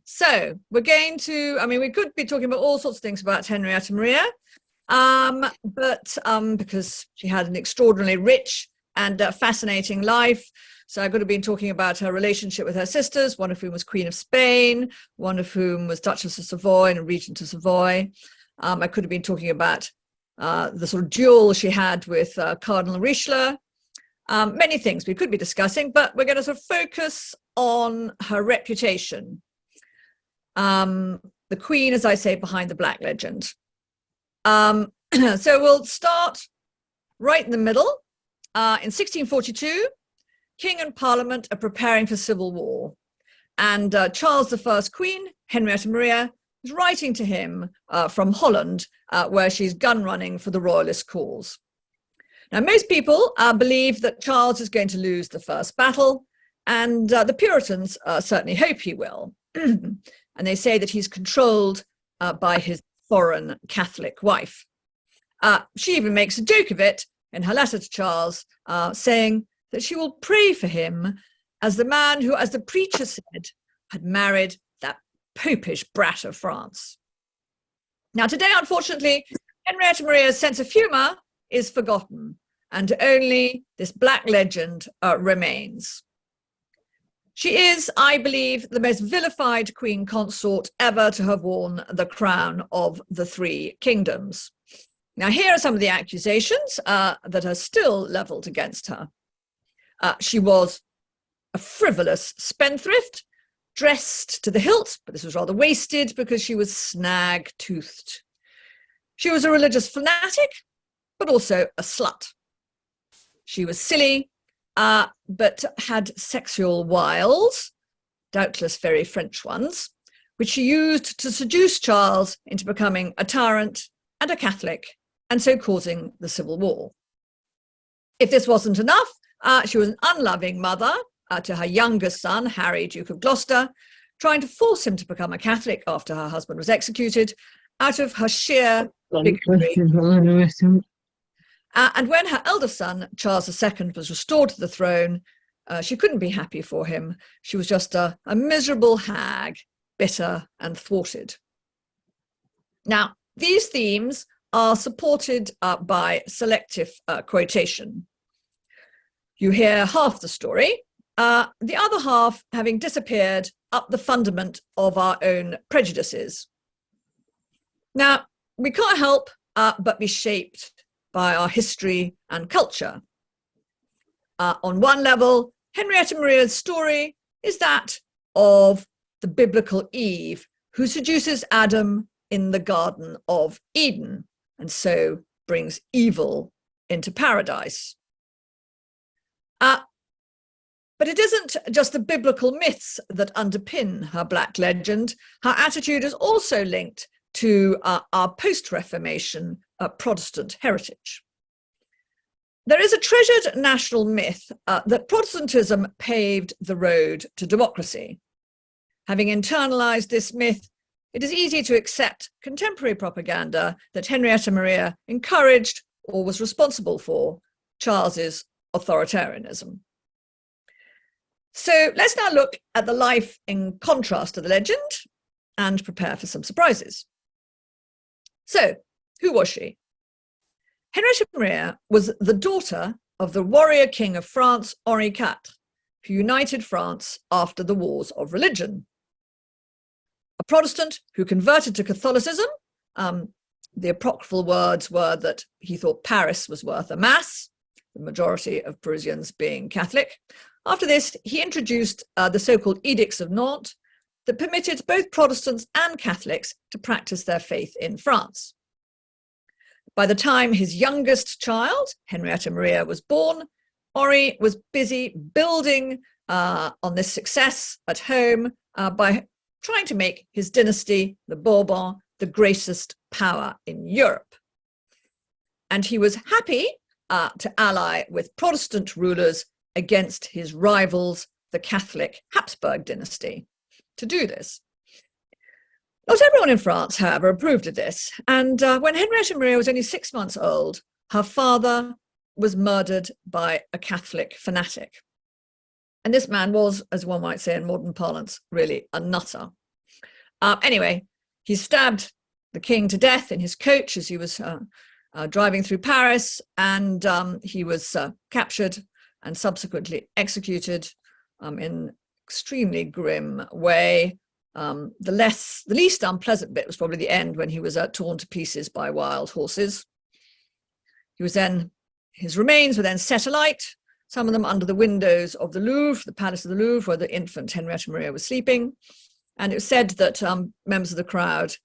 So we're going to, I mean, we could be talking about all sorts of things about Henrietta Maria, but because she had an extraordinarily rich and fascinating life. So I could have been talking about her relationship with her sisters, one of whom was Queen of Spain, one of whom was Duchess of Savoy and Regent of Savoy. I could have been talking about the sort of duel she had with Cardinal Richelieu. Many things we could be discussing, but we're going to sort of focus on her reputation. The Queen, as I say, behind the Black Legend. So we'll start right in the middle. In 1642, King and Parliament are preparing for civil war. And Charles I's Queen, Henrietta Maria, is writing to him from Holland, where she's gun running for the royalist cause. Now, most people believe that Charles is going to lose the first battle, and the Puritans certainly hope he will. And they say that he's controlled by his foreign Catholic wife. She even makes a joke of it in her letter to Charles, saying that she will pray for him as the man who, as the preacher said, had married that popish brat of France. Now, today, unfortunately, Henrietta Maria's sense of humour is forgotten, and only this Black Legend remains. She is, I believe, the most vilified queen consort ever to have worn the crown of the three kingdoms. Now, here are some of the accusations that are still levelled against her. She was a frivolous spendthrift, dressed to the hilt, but this was rather wasted because she was snag-toothed. She was a religious fanatic, but also a slut. She was silly, but had sexual wiles, doubtless very French ones, which she used to seduce Charles into becoming a tyrant and a Catholic, and so causing the Civil War. If this wasn't enough, she was an unloving mother to her youngest son, Harry, Duke of Gloucester, trying to force him to become a Catholic after her husband was executed, out of her sheer bigotry. And when her eldest son, Charles II, was restored to the throne, she couldn't be happy for him. She was just a miserable hag, bitter and thwarted. Now, these themes are supported by selective quotation. You hear half the story, the other half having disappeared up the fundament of our own prejudices. Now, we can't help but be shaped by our history and culture. On one level, Henrietta Maria's story is that of the biblical Eve, who seduces Adam in the Garden of Eden, and so brings evil into paradise. But it isn't just the biblical myths that underpin her Black Legend. Her attitude is also linked to our post-Reformation Protestant heritage. There is a treasured national myth that Protestantism paved the road to democracy. Having internalized this myth, it is easy to accept contemporary propaganda that Henrietta Maria encouraged or was responsible for Charles's authoritarianism. So let's now look at the life in contrast to the legend and prepare for some surprises. So, who was she? Henrietta Maria was the daughter of the warrior king of France, Henri IV, who united France after the wars of religion. A Protestant who converted to Catholicism, the apocryphal words were that he thought Paris was worth a mass, the majority of Parisians being Catholic. After this, he introduced the so-called Edicts of Nantes that permitted both Protestants and Catholics to practice their faith in France. By the time his youngest child, Henrietta Maria, was born, Henri was busy building on this success at home by trying to make his dynasty, the Bourbon, the greatest power in Europe. And he was happy to ally with Protestant rulers against his rivals, the Catholic Habsburg dynasty, to do this. Not everyone in France, however, approved of this, and when Henrietta Maria was only 6 months old, her father was murdered by a Catholic fanatic. And this man was, as one might say in modern parlance, really a nutter. Anyway, he stabbed the king to death in his coach as he was driving through Paris, and he was captured and subsequently executed in extremely grim way. The least unpleasant bit was probably the end, when he was torn to pieces by wild horses. His remains were then set alight, some of them under the windows of the Louvre, the Palace of the Louvre, where the infant Henrietta Maria was sleeping. And it was said that members of the crowd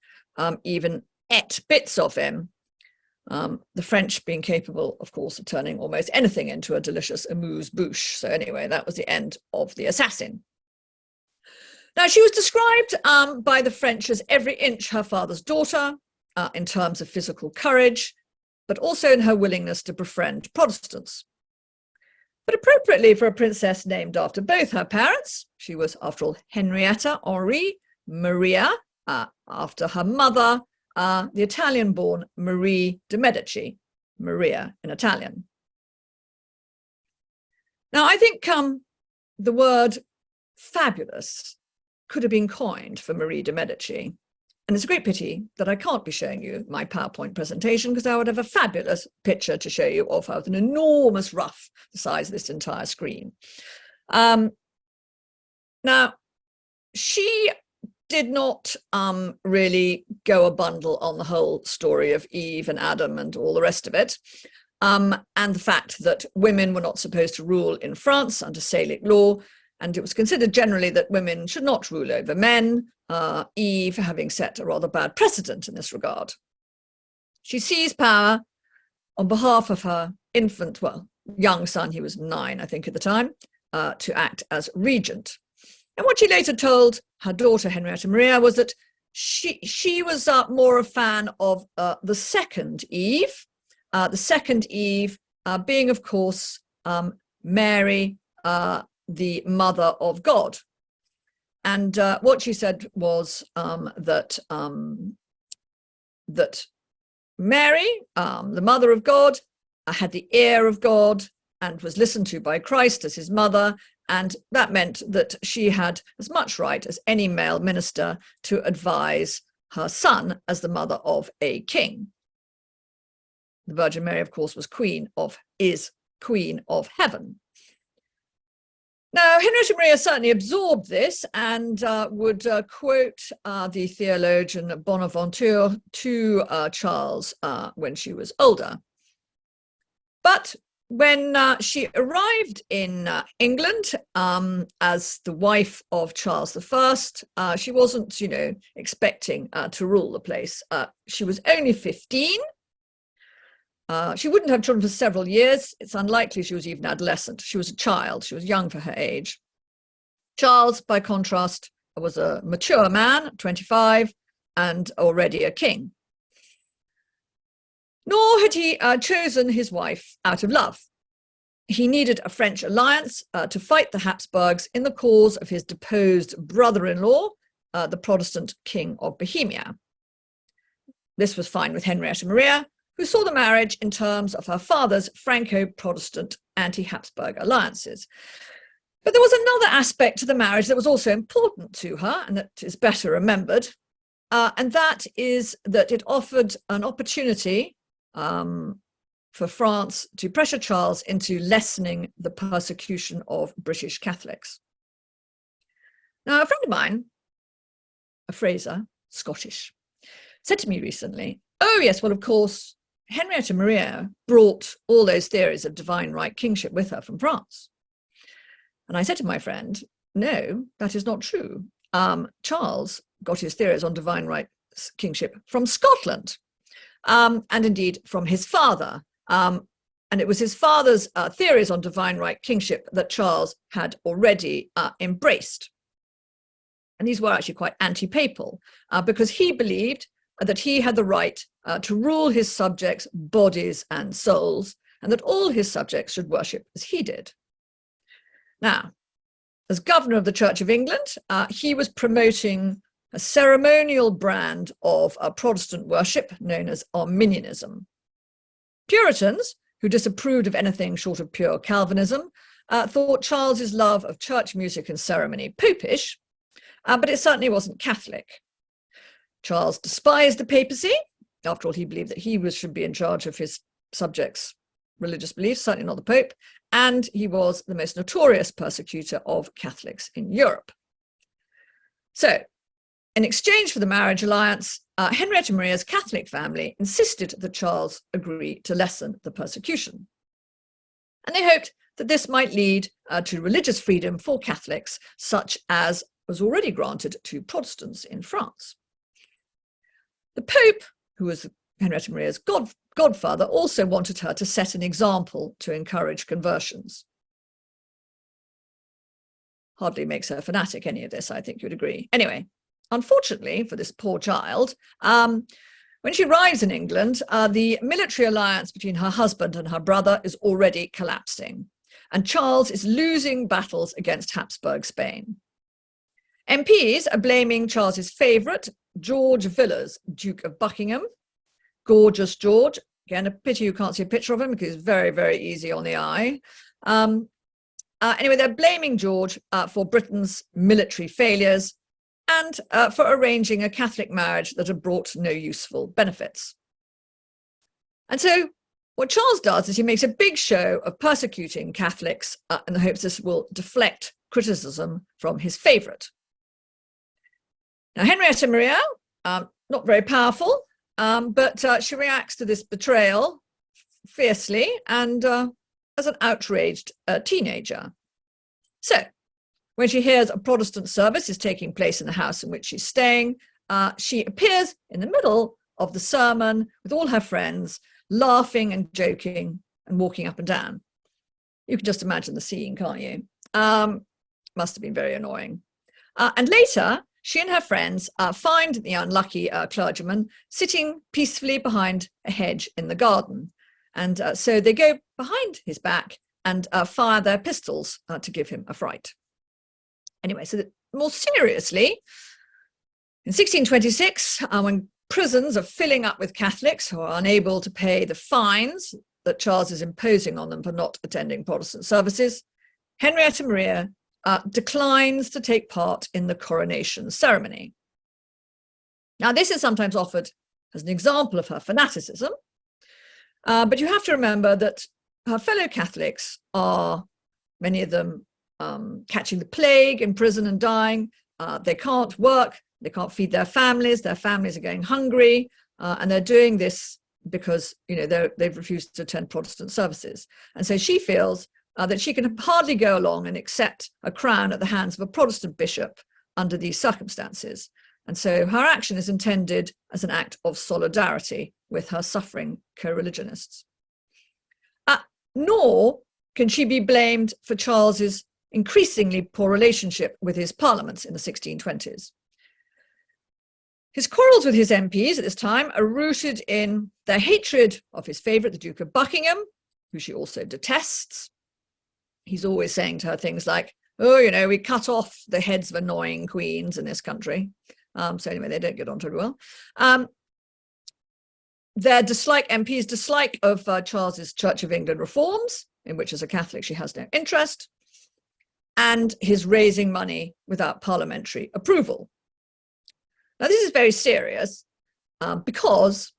even ate bits of him, the French being capable, of course, of turning almost anything into a delicious amuse-bouche. So anyway, that was the end of the assassin. Now, she was described by the French as every inch her father's daughter in terms of physical courage, but also in her willingness to befriend Protestants. But appropriately for a princess named after both her parents, she was, after all, Henrietta Maria, after her mother, the Italian-born Marie de Medici, Maria in Italian. Now, I think the word fabulous could have been coined for Marie de Medici. And it's a great pity that I can't be showing you my PowerPoint presentation, because I would have a fabulous picture to show you of her with an enormous ruff the size of this entire screen. Now, she did not really go a bundle on the whole story of Eve and Adam and all the rest of it, and the fact that women were not supposed to rule in France under Salic law, and it was considered generally that women should not rule over men, Eve having set a rather bad precedent in this regard. She seized power on behalf of her infant, well, young son, he was 9, I think, at the time, to act as regent. And what she later told her daughter, Henrietta Maria, was that she was more a fan of the second Eve, being, of course, Mary, the mother of God. And what she said was that Mary, the mother of God, had the ear of God and was listened to by Christ as his mother, and that meant that she had as much right as any male minister to advise her son as the mother of a king. The Virgin Mary, of course, is Queen of Heaven. Now, Henrietta Maria certainly absorbed this and would quote the theologian Bonaventure to Charles when she was older. But when she arrived in England as the wife of Charles I, she wasn't, expecting to rule the place. She was only 15. She wouldn't have children for several years. It's unlikely she was even adolescent. She was a child. She was young for her age. Charles, by contrast, was a mature man, 25, and already a king. Nor had he chosen his wife out of love. He needed a French alliance to fight the Habsburgs in the cause of his deposed brother-in-law, the Protestant King of Bohemia. This was fine with Henrietta Maria, who saw the marriage in terms of her father's Franco-Protestant anti-Habsburg alliances. But there was another aspect to the marriage that was also important to her, and that is better remembered, and that is that it offered an opportunity for France to pressure Charles into lessening the persecution of British Catholics. Now, a friend of mine, a Fraser, Scottish, said to me recently, "Oh yes, well, of course, Henrietta Maria brought all those theories of divine right kingship with her from France." And I said to my friend, "No, that is not true. Charles got his theories on divine right kingship from Scotland, and indeed from his father. And it was his father's theories on divine right kingship that Charles had already embraced. And these were actually quite anti-papal, because he believed that he had the right to rule his subjects' bodies and souls, and that all his subjects should worship as he did." Now, as governor of the Church of England, he was promoting a ceremonial brand of Protestant worship known as Arminianism. Puritans, who disapproved of anything short of pure Calvinism, thought Charles's love of church music and ceremony popish, but it certainly wasn't Catholic. Charles despised the papacy. After all, he believed that he should be in charge of his subjects' religious beliefs, certainly not the Pope, and he was the most notorious persecutor of Catholics in Europe. So, in exchange for the marriage alliance, Henrietta Maria's Catholic family insisted that Charles agree to lessen the persecution. And they hoped that this might lead to religious freedom for Catholics, such as was already granted to Protestants in France. The Pope, who was Henrietta Maria's godfather, also wanted her to set an example to encourage conversions. Hardly makes her a fanatic, any of this, I think you'd agree. Anyway, unfortunately for this poor child, when she arrives in England, the military alliance between her husband and her brother is already collapsing, and Charles is losing battles against Habsburg Spain. MPs are blaming Charles's favourite, George Villiers, Duke of Buckingham. Gorgeous George. Again, a pity you can't see a picture of him because he's very, very easy on the eye. Anyway, they're blaming George for Britain's military failures and for arranging a Catholic marriage that had brought no useful benefits. And so what Charles does is he makes a big show of persecuting Catholics in the hopes this will deflect criticism from his favourite. Now, Henrietta Maria, not very powerful, but she reacts to this betrayal fiercely and as an outraged teenager. So, when she hears a Protestant service is taking place in the house in which she's staying, she appears in the middle of the sermon with all her friends, laughing and joking and walking up and down. You can just imagine the scene, can't you? Must have been very annoying. And later, she and her friends find the unlucky clergyman sitting peacefully behind a hedge in the garden. And so they go behind his back and fire their pistols to give him a fright. Anyway, so more seriously, in 1626, when prisons are filling up with Catholics who are unable to pay the fines that Charles is imposing on them for not attending Protestant services, Henrietta Maria declines to take part in the coronation ceremony. Now, this is sometimes offered as an example of her fanaticism, but you have to remember that her fellow Catholics are, many of them, catching the plague in prison and dying. They can't work, they can't feed their families are going hungry, and they're doing this because, you know, they've refused to attend Protestant services. And so she feels that she can hardly go along and accept a crown at the hands of a Protestant bishop under these circumstances. And so her action is intended as an act of solidarity with her suffering co-religionists. Nor can she be blamed for Charles's increasingly poor relationship with his parliaments in the 1620s. His quarrels with his MPs at this time are rooted in their hatred of his favourite, the Duke of Buckingham, who she also detests. He's always saying to her things like, oh, you know, we cut off the heads of annoying queens in this country. So anyway, they don't get on very well. Their MP's dislike of Charles's Church of England reforms, in which as a Catholic she has no interest, and his raising money without parliamentary approval. Now, this is very serious because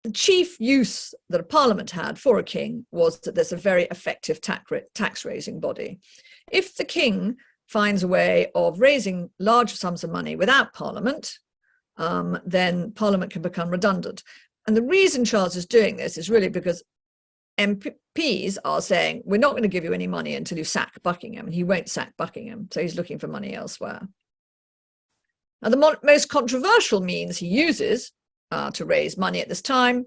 the chief use that a parliament had for a king was that there's a very effective tax-raising body. If the king finds a way of raising large sums of money without parliament, then parliament can become redundant. And the reason Charles is doing this is really because MPs are saying, we're not going to give you any money until you sack Buckingham, and he won't sack Buckingham, so he's looking for money elsewhere. Now, the most controversial means he uses to raise money at this time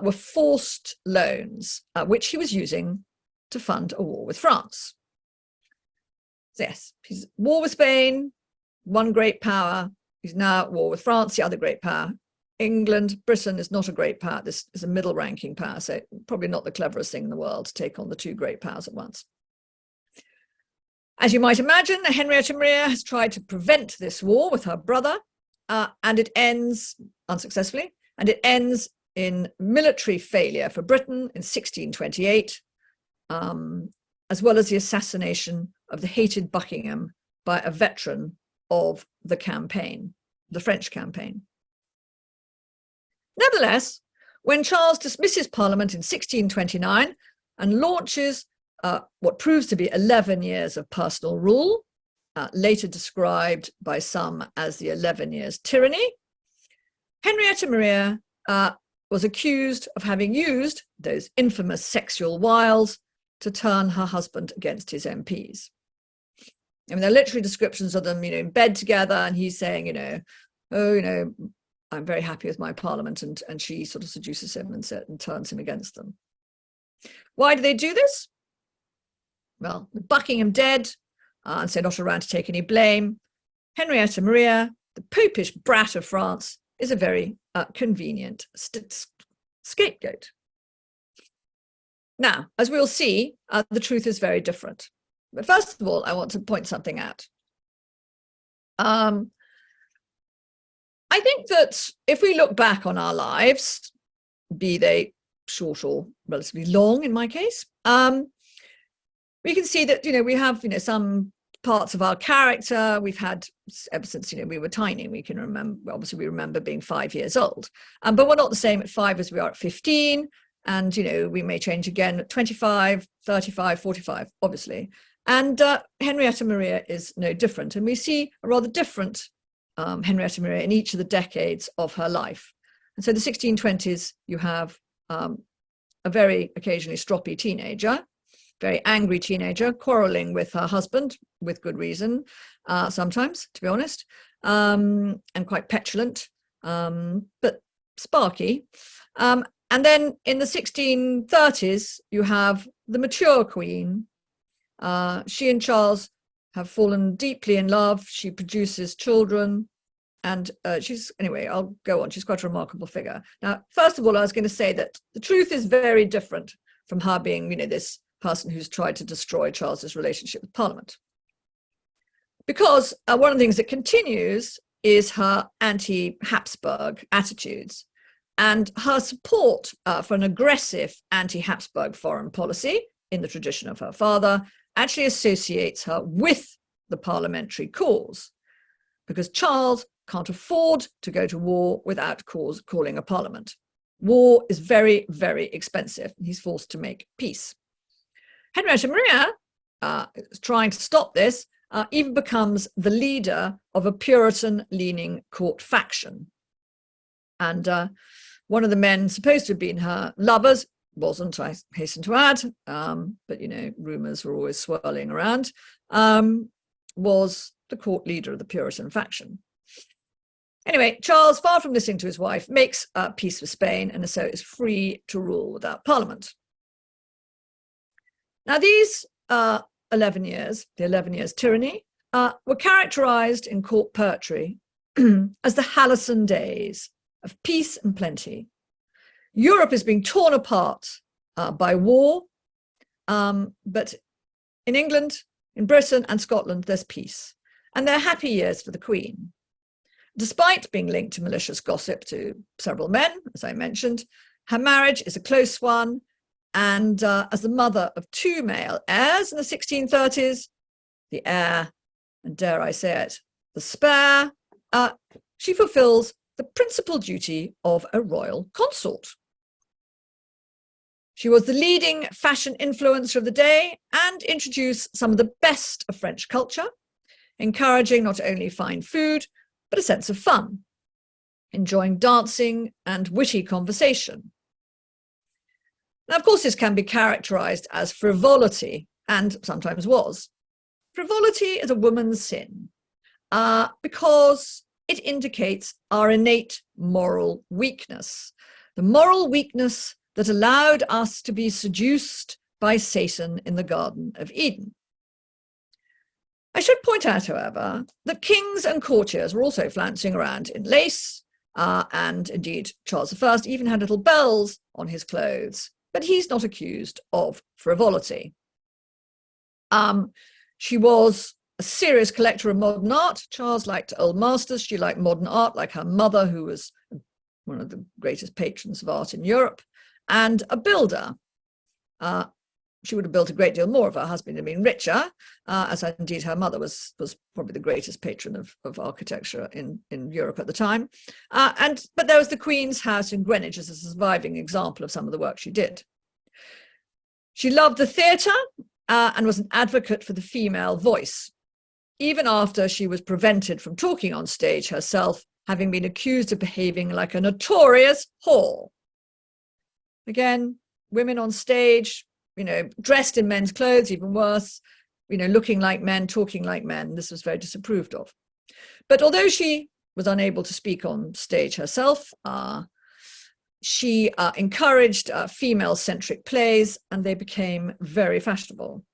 were forced loans, which he was using to fund a war with France. So yes, he's at war with Spain, one great power. He's now at war with France, the other great power. England, Britain is not a great power. This is a middle-ranking power, so probably not the cleverest thing in the world to take on the two great powers at once. As you might imagine, Henrietta Maria has tried to prevent this war with her brother, and it ends unsuccessfully, and it ends in military failure for Britain in 1628, as well as the assassination of the hated Buckingham by a veteran of the campaign, the French campaign. Nevertheless, when Charles dismisses Parliament in 1629 and launches what proves to be 11 years of personal rule, later described by some as the 11 years tyranny, Henrietta Maria was accused of having used those infamous sexual wiles to turn her husband against his MPs. I mean, there are literary descriptions of them, in bed together, and he's saying, oh, I'm very happy with my Parliament, and she sort of seduces him and turns him against them. Why do they do this? Well, Buckingham dead, and so not around to take any blame. Henrietta Maria, the popish brat of France, is a very convenient scapegoat. Now, as we'll see, the truth is very different. But first of all, I want to point something out. I think that if we look back on our lives, be they short or relatively long in my case, we can see that, we have, some parts of our character we've had ever since, we were tiny. We can remember, obviously we remember being 5 years old, but we're not the same at 5 as we are at 15. And, we may change again at 25, 35, 45, obviously. And Henrietta Maria is no different. And we see a rather different Henrietta Maria in each of the decades of her life. And so the 1620s, you have a very occasionally stroppy teenager, very angry teenager, quarreling with her husband with good reason, sometimes, to be honest, and quite petulant, but sparky. And then in the 1630s, you have the mature queen. She and Charles have fallen deeply in love. She produces children. And anyway, I'll go on. She's quite a remarkable figure. Now, first of all, I was going to say that the truth is very different from her being, this person who's tried to destroy Charles's relationship with Parliament. Because one of the things that continues is her anti-Habsburg attitudes and her support for an aggressive anti-Habsburg foreign policy in the tradition of her father actually associates her with the parliamentary cause, because Charles can't afford to go to war without calling a parliament. War is very, very expensive, and he's forced to make peace. Henrietta Maria, trying to stop this, even becomes the leader of a Puritan-leaning court faction. And one of the men supposed to have been her lovers, wasn't, I hasten to add, but, rumours were always swirling around, was the court leader of the Puritan faction. Anyway, Charles, far from listening to his wife, makes peace with Spain and so is free to rule without Parliament. Now, these 11 years, the 11 years tyranny, were characterised in court poetry as the halcyon days of peace and plenty. Europe is being torn apart by war, but in England, in Britain and Scotland, there's peace. And they're happy years for the Queen. Despite being linked to malicious gossip to several men, as I mentioned, her marriage is a close one. And as the mother of 2 male heirs in the 1630s, the heir, and dare I say it, the spare, she fulfills the principal duty of a royal consort. She was the leading fashion influencer of the day and introduced some of the best of French culture, encouraging not only fine food, but a sense of fun, enjoying dancing and witty conversation. Now, of course, this can be characterized as frivolity, and sometimes was. Frivolity is a woman's sin because it indicates our innate moral weakness, the moral weakness that allowed us to be seduced by Satan in the Garden of Eden. I should point out, however, that kings and courtiers were also flouncing around in lace, and indeed Charles I even had little bells on his clothes, but he's not accused of frivolity. She was a serious collector of modern art. Charles liked old masters. She liked modern art, like her mother, who was one of the greatest patrons of art in Europe, and a builder. she would have built a great deal more if her husband had been richer, as indeed her mother was probably the greatest patron of architecture in Europe at the time. But there was the Queen's house in Greenwich as a surviving example of some of the work she did. She loved the theatre and was an advocate for the female voice, even after she was prevented from talking on stage herself, having been accused of behaving like a notorious whore. Again, women on stage, dressed in men's clothes, even worse, looking like men, talking like men. This was very disapproved of. But although she was unable to speak on stage herself, she encouraged female-centric plays, and they became very fashionable.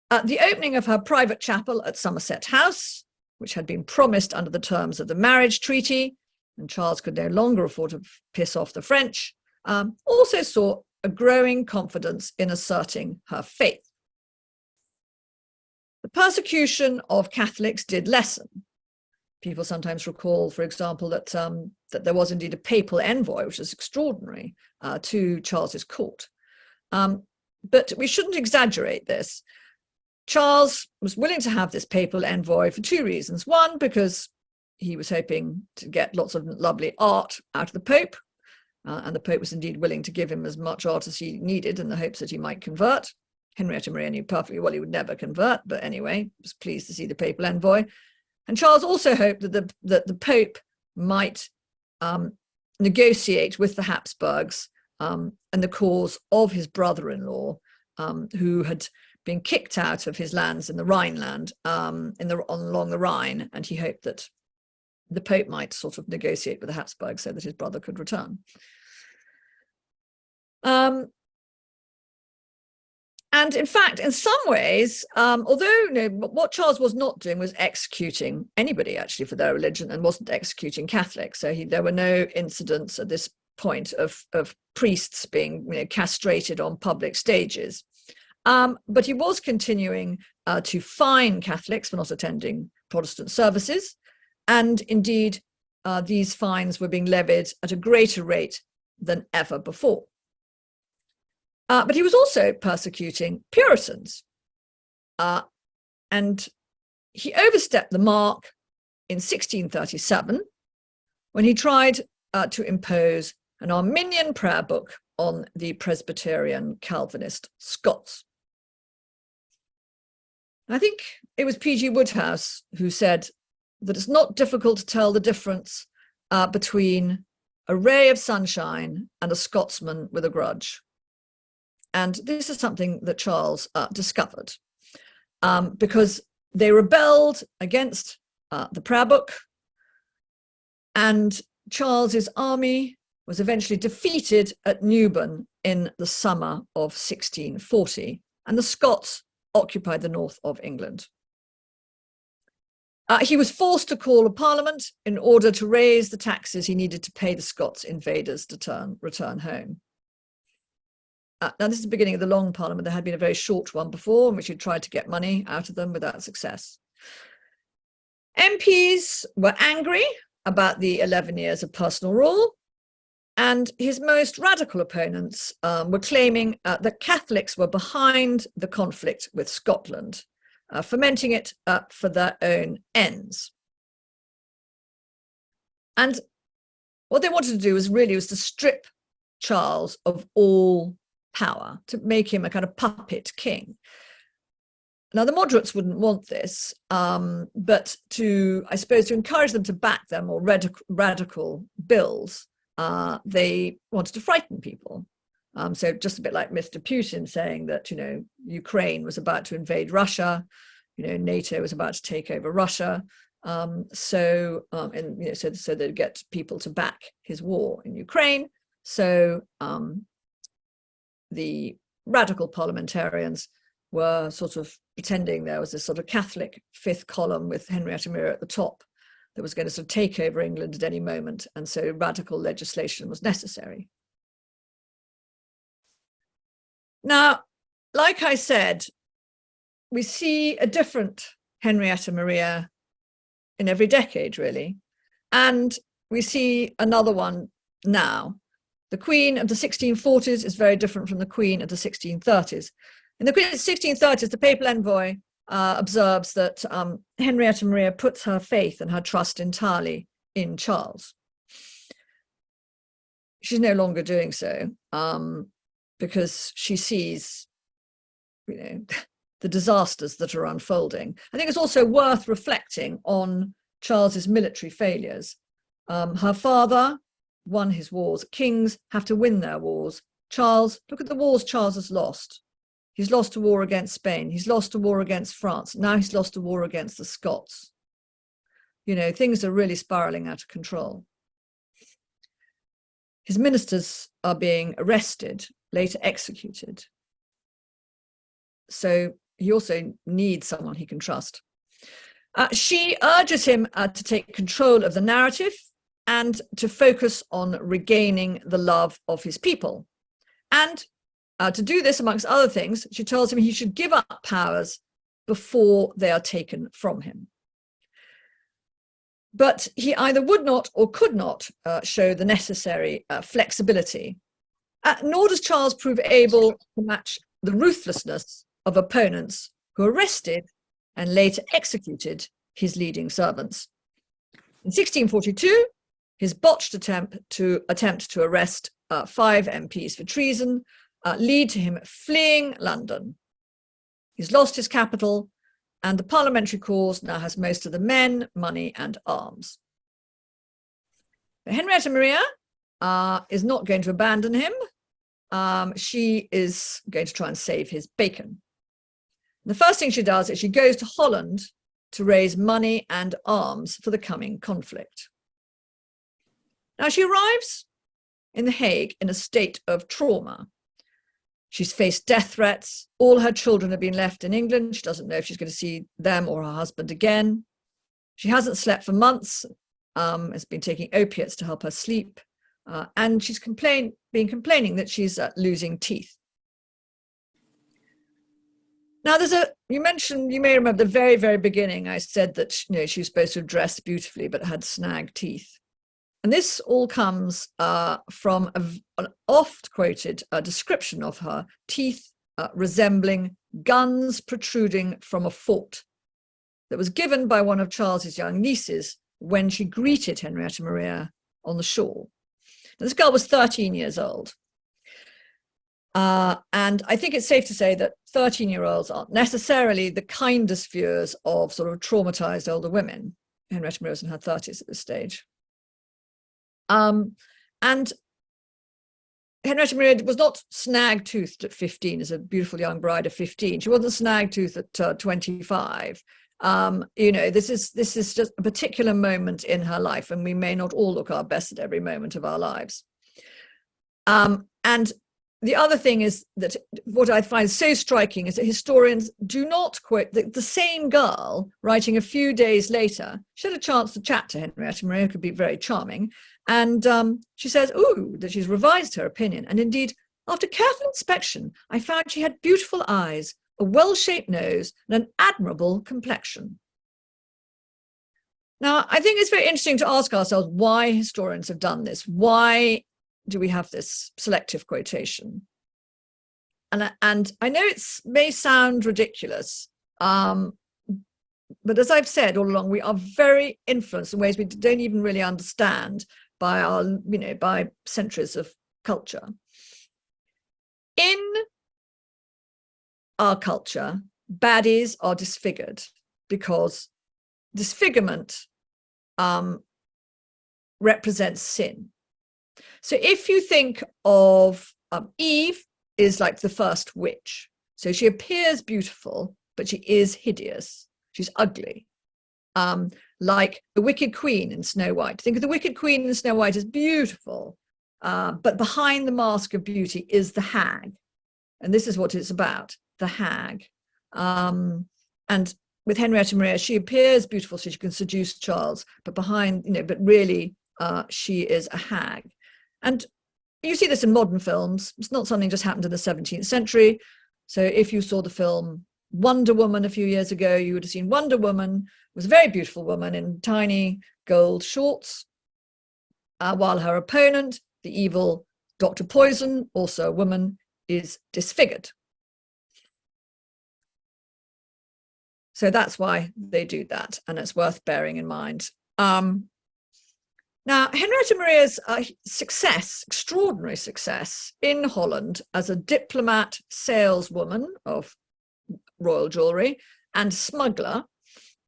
The opening of her private chapel at Somerset House, which had been promised under the terms of the marriage treaty, and Charles could no longer afford to piss off the French, also saw a growing confidence in asserting her faith. The persecution of Catholics did lessen. People sometimes recall, for example, that there was indeed a papal envoy, which is extraordinary, to Charles's court. But we shouldn't exaggerate this. Charles was willing to have this papal envoy for two reasons. One, because he was hoping to get lots of lovely art out of the Pope, and the Pope was indeed willing to give him as much art as he needed in the hopes that he might convert. Henrietta Maria knew perfectly well he would never convert, but anyway, was pleased to see the papal envoy. And Charles also hoped that the Pope might negotiate with the Habsburgs and the cause of his brother-in-law, who had been kicked out of his lands in the Rhineland, along the Rhine, and he hoped that the Pope might sort of negotiate with the Habsburgs so that his brother could return. And in fact, in some ways, although what Charles was not doing was executing anybody actually for their religion, and wasn't executing Catholics. So there were no incidents at this point of priests being castrated on public stages. But he was continuing to fine Catholics for not attending Protestant services. And indeed, these fines were being levied at a greater rate than ever before. But he was also persecuting Puritans. And he overstepped the mark in 1637 when he tried to impose an Arminian prayer book on the Presbyterian Calvinist Scots. I think it was P.G. Wodehouse who said that it's not difficult to tell the difference between a ray of sunshine and a Scotsman with a grudge. And this is something that Charles discovered, because they rebelled against the prayer book, and Charles's army was eventually defeated at Newburn in the summer of 1640, and the Scots occupied the north of England. He was forced to call a parliament in order to raise the taxes he needed to pay the Scots invaders to return home. Now, this is the beginning of the long parliament. There had been a very short one before, in which he tried to get money out of them without success. MPs were angry about the 11 years of personal rule, and his most radical opponents were claiming that Catholics were behind the conflict with Scotland, fomenting it for their own ends. And what they wanted to do was to strip Charles of all power, to make him a kind of puppet king. Now, the moderates wouldn't want this, but to encourage them to back their more radical bills, they wanted to frighten people. So just a bit like Mr. Putin saying that, Ukraine was about to invade Russia, NATO was about to take over Russia. So they'd get people to back his war in Ukraine. So the radical parliamentarians were sort of pretending there was this sort of Catholic fifth column with Henrietta Maria at the top that was going to sort of take over England at any moment, and so radical legislation was necessary. Now, like I said, we see a different Henrietta Maria in every decade, really, and we see another one now. The Queen of the 1640s is very different from the Queen of the 1630s. In the Queen of the 1630s, the papal envoy observes that Henrietta Maria puts her faith and her trust entirely in Charles. She's no longer doing so because she sees, the disasters that are unfolding. I think it's also worth reflecting on Charles's military failures. Her father won his wars. Kings have to win their wars. Charles, look at the wars Charles has lost. He's lost a war against Spain. He's lost a war against France. Now he's lost a war against the Scots. Things are really spiraling out of control. His ministers are being arrested, later executed. So he also needs someone he can trust. She urges him to take control of the narrative and to focus on regaining the love of his people. And to do this, amongst other things, she tells him he should give up powers before they are taken from him. But he either would not or could not show the necessary flexibility, nor does Charles prove able to match the ruthlessness of opponents who arrested and later executed his leading servants. In 1642, his botched attempt to arrest 5 MPs for treason lead to him fleeing London. He's lost his capital, and the parliamentary cause now has most of the men, money, and arms. But Henrietta Maria is not going to abandon him. She is going to try and save his bacon. The first thing she does is she goes to Holland to raise money and arms for the coming conflict. Now, she arrives in The Hague in a state of trauma. She's faced death threats. All her children have been left in England. She doesn't know if she's going to see them or her husband again. She hasn't slept for months, has been taking opiates to help her sleep, and she's been complaining that she's losing teeth. Now, you may remember the very, very beginning, I said that she was supposed to have dressed beautifully but had snag teeth. And this all comes from an oft-quoted description of her teeth resembling guns protruding from a fort that was given by one of Charles's young nieces when she greeted Henrietta Maria on the shore. Now, this girl was 13 years old. And I think it's safe to say that 13-year-olds aren't necessarily the kindest viewers of sort of traumatized older women. Henrietta Maria was in her 30s at this stage. And Henrietta Maria was not snag-toothed at 15 as a beautiful young bride of 15. She wasn't snag-toothed at 25. This is just a particular moment in her life, and we may not all look our best at every moment of our lives. And the other thing is that what I find so striking is that historians do not quote the same girl writing a few days later. She had a chance to chat to Henrietta Maria, who could be very charming. And she says, that she's revised her opinion. And indeed, after careful inspection, I found she had beautiful eyes, a well-shaped nose, and an admirable complexion. Now, I think it's very interesting to ask ourselves why historians have done this. Why do we have this selective quotation? And I know it may sound ridiculous, but as I've said all along, we are very influenced in ways we don't even really understand by centuries of culture. In our culture, baddies are disfigured because disfigurement represents sin. So if you think of Eve is like the first witch. So she appears beautiful, but she is hideous. She's ugly. Like the Wicked Queen in Snow White. Think of the Wicked Queen in Snow White as beautiful, but behind the mask of beauty is the hag. And this is what it's about, the hag. And with Henrietta Maria, she appears beautiful so she can seduce Charles, but but really she is a hag. And you see this in modern films. It's not something just happened in the 17th century. So if you saw the film Wonder Woman a few years ago, you would have seen Wonder Woman was a very beautiful woman in tiny gold shorts, while her opponent, the evil Dr. Poison, also a woman, is disfigured. So that's why they do that, and it's worth bearing in mind. Now, Henrietta Maria's success, extraordinary success in Holland as a diplomat, saleswoman of royal jewellery and smuggler,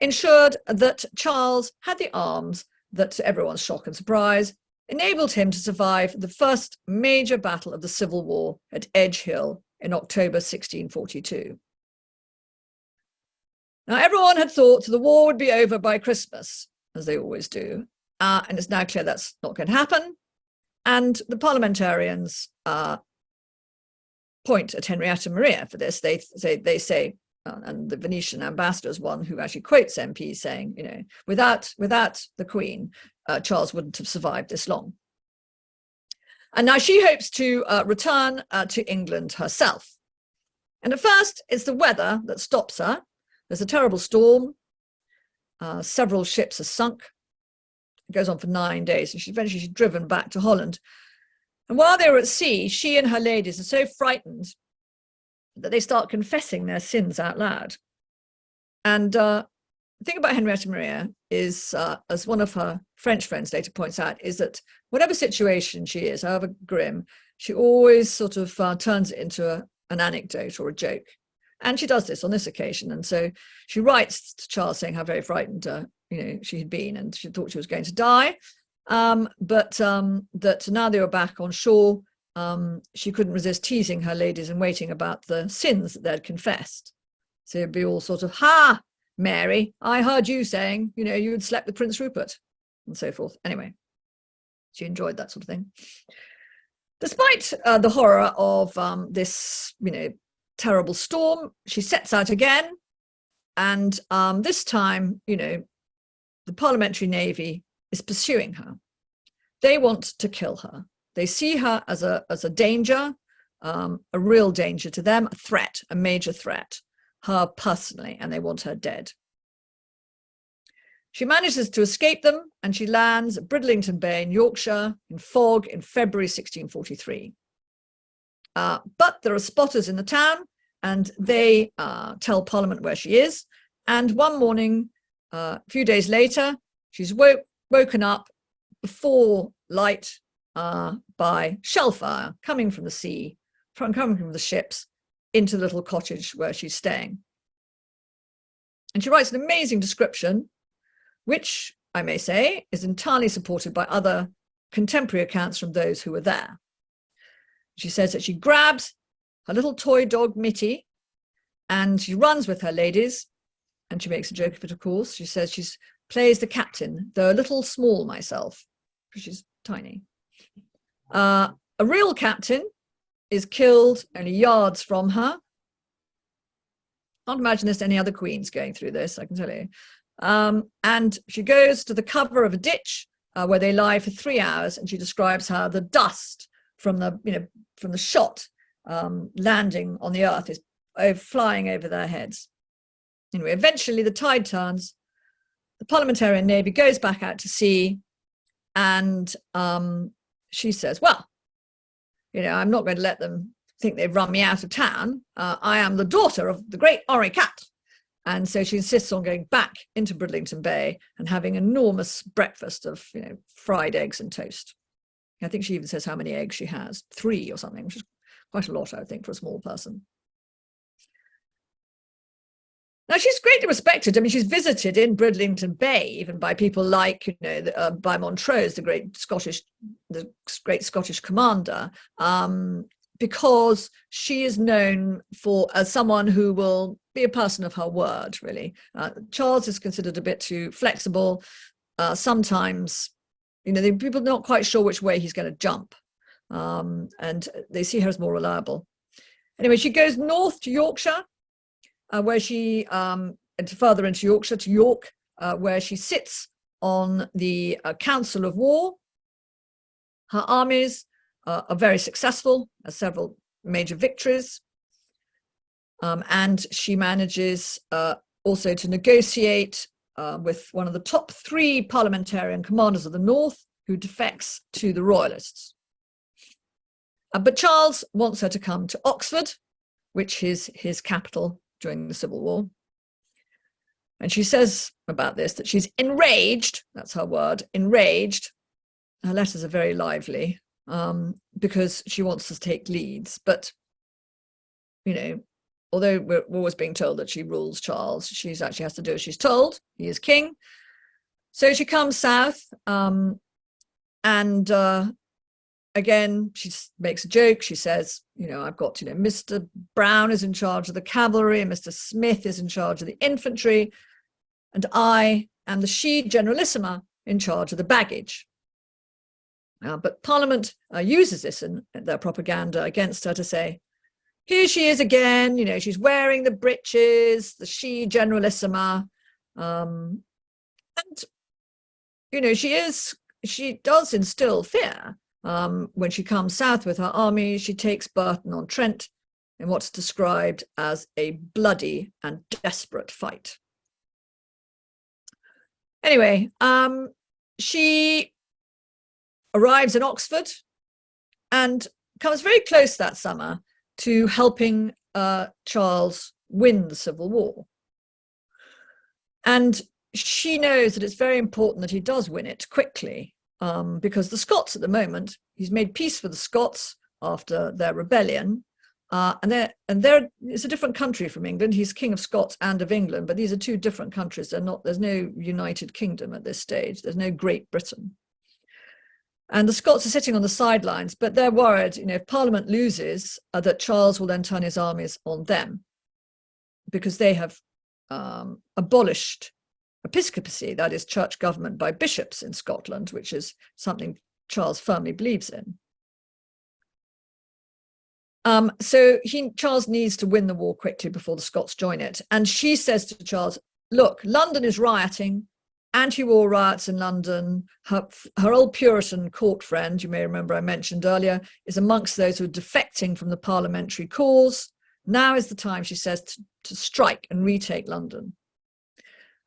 ensured that Charles had the arms that, to everyone's shock and surprise, enabled him to survive the first major battle of the Civil War at Edge Hill in October 1642. Now, everyone had thought the war would be over by Christmas, as they always do, and it's now clear that's not going to happen. And the parliamentarians point at Henrietta Maria for this. They say, and the Venetian ambassador is one who actually quotes MPs saying, you know, without the Queen, Charles wouldn't have survived this long. And now she hopes to return to England herself. And at first, it's the weather that stops her. There's a terrible storm. Several ships are sunk. It goes on for 9 days, and she's driven back to Holland. And while they were at sea, she and her ladies are so frightened that they start confessing their sins out loud. And the thing about Henrietta Maria is, as one of her French friends later points out, is that whatever situation she is, however grim, she always sort of turns it into an anecdote or a joke. And she does this on this occasion. And so she writes to Charles saying how very frightened she had been, and she thought she was going to die. But that now they were back on shore, she couldn't resist teasing her ladies in waiting about the sins that they'd confessed. So it'd be all sort of, "Ha, Mary, I heard you saying, you know, you had slept with Prince Rupert," and so forth. Anyway, she enjoyed that sort of thing. Despite the horror of this, terrible storm, she sets out again. And this time, the parliamentary navy is pursuing her. They want to kill her. They see her as a danger, a real danger to them, a threat, a major threat, her personally, and they want her dead. She manages to escape them, and she lands at Bridlington Bay in Yorkshire in fog in February 1643. But there are spotters in the town, and they tell Parliament where she is. And one morning, a few days later, she's woken up before light by shellfire coming from the sea, coming from the ships, into the little cottage where she's staying. And she writes an amazing description, which, I may say, is entirely supported by other contemporary accounts from those who were there. She says that she grabs her little toy dog, Mitty, and she runs with her ladies, and she makes a joke of it, of course. She says she plays the captain, though a little small myself, because she's tiny. A real captain is killed only yards from her. Can't imagine there's any other queens going through this, I can tell you. And she goes to the cover of a ditch where they lie for 3 hours, and she describes how the dust from the shot landing on the earth is flying over their heads. Anyway, eventually the tide turns, the parliamentarian navy goes back out to sea, and she says, well, I'm not going to let them think they've run me out of town. I am the daughter of the great Henri IV. And so she insists on going back into Bridlington Bay and having an enormous breakfast of fried eggs and toast. I think she even says how many eggs she has, 3 or something, which is quite a lot, I would think, for a small person. Now, she's greatly respected. I mean, she's visited in Bridlington Bay, even by people like, by Montrose, the great Scottish commander, because she is known as someone who will be a person of her word, really. Charles is considered a bit too flexible. Sometimes, people are not quite sure which way he's going to jump, and they see her as more reliable. Anyway, she goes north to Yorkshire, where she, and further into Yorkshire, to York, where she sits on the Council of War. Her armies are very successful, several major victories, and she manages also to negotiate with one of the top 3 parliamentarian commanders of the North, who defects to the Royalists. But Charles wants her to come to Oxford, which is his capital during the Civil War. And she says about this that she's enraged, that's her word, enraged. Her letters are very lively because she wants to take Leeds. But, you know, although we're always being told that she rules Charles, she actually has to do as she's told. He is king. So she comes south and again, she makes a joke. She says, you know, I've got, you know, Mr. Brown is in charge of the cavalry and Mr. Smith is in charge of the infantry. And I am the she generalissima in charge of the baggage. But Parliament uses this in their propaganda against her to say, here she is again, you know, she's wearing the breeches, the she generalissima. And, you know, she does instill fear. When she comes south with her army, she takes Burton-on-Trent in what's described as a bloody and desperate fight. Anyway, she arrives in Oxford and comes very close that summer to helping Charles win the Civil War. And she knows that it's very important that he does win it quickly, because the Scots at the moment, he's made peace with the Scots after their rebellion, and it's a different country from England. He's King of Scots and of England, but these are two different countries. There's no United Kingdom at this stage. There's no Great Britain. And the Scots are sitting on the sidelines, but they're worried, you know, if Parliament loses, that Charles will then turn his armies on them, because they have abolished episcopacy, that is church government by bishops in Scotland, which is something Charles firmly believes in. So Charles needs to win the war quickly before the Scots join it. And she says to Charles, look, London is rioting, anti-war riots in London. Her old Puritan court friend, you may remember I mentioned earlier, is amongst those who are defecting from the parliamentary cause. Now is the time, she says, to strike and retake London.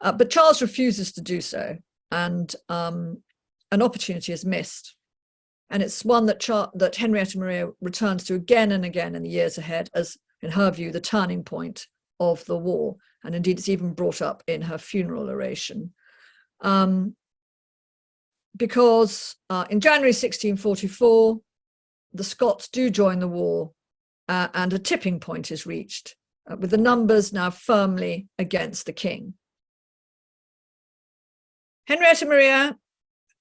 But Charles refuses to do so, and an opportunity is missed. And it's one that Henrietta Maria returns to again and again in the years ahead as, in her view, the turning point of the war. And indeed, it's even brought up in her funeral oration. Because in January 1644, the Scots do join the war, and a tipping point is reached, with the numbers now firmly against the king. Henrietta Maria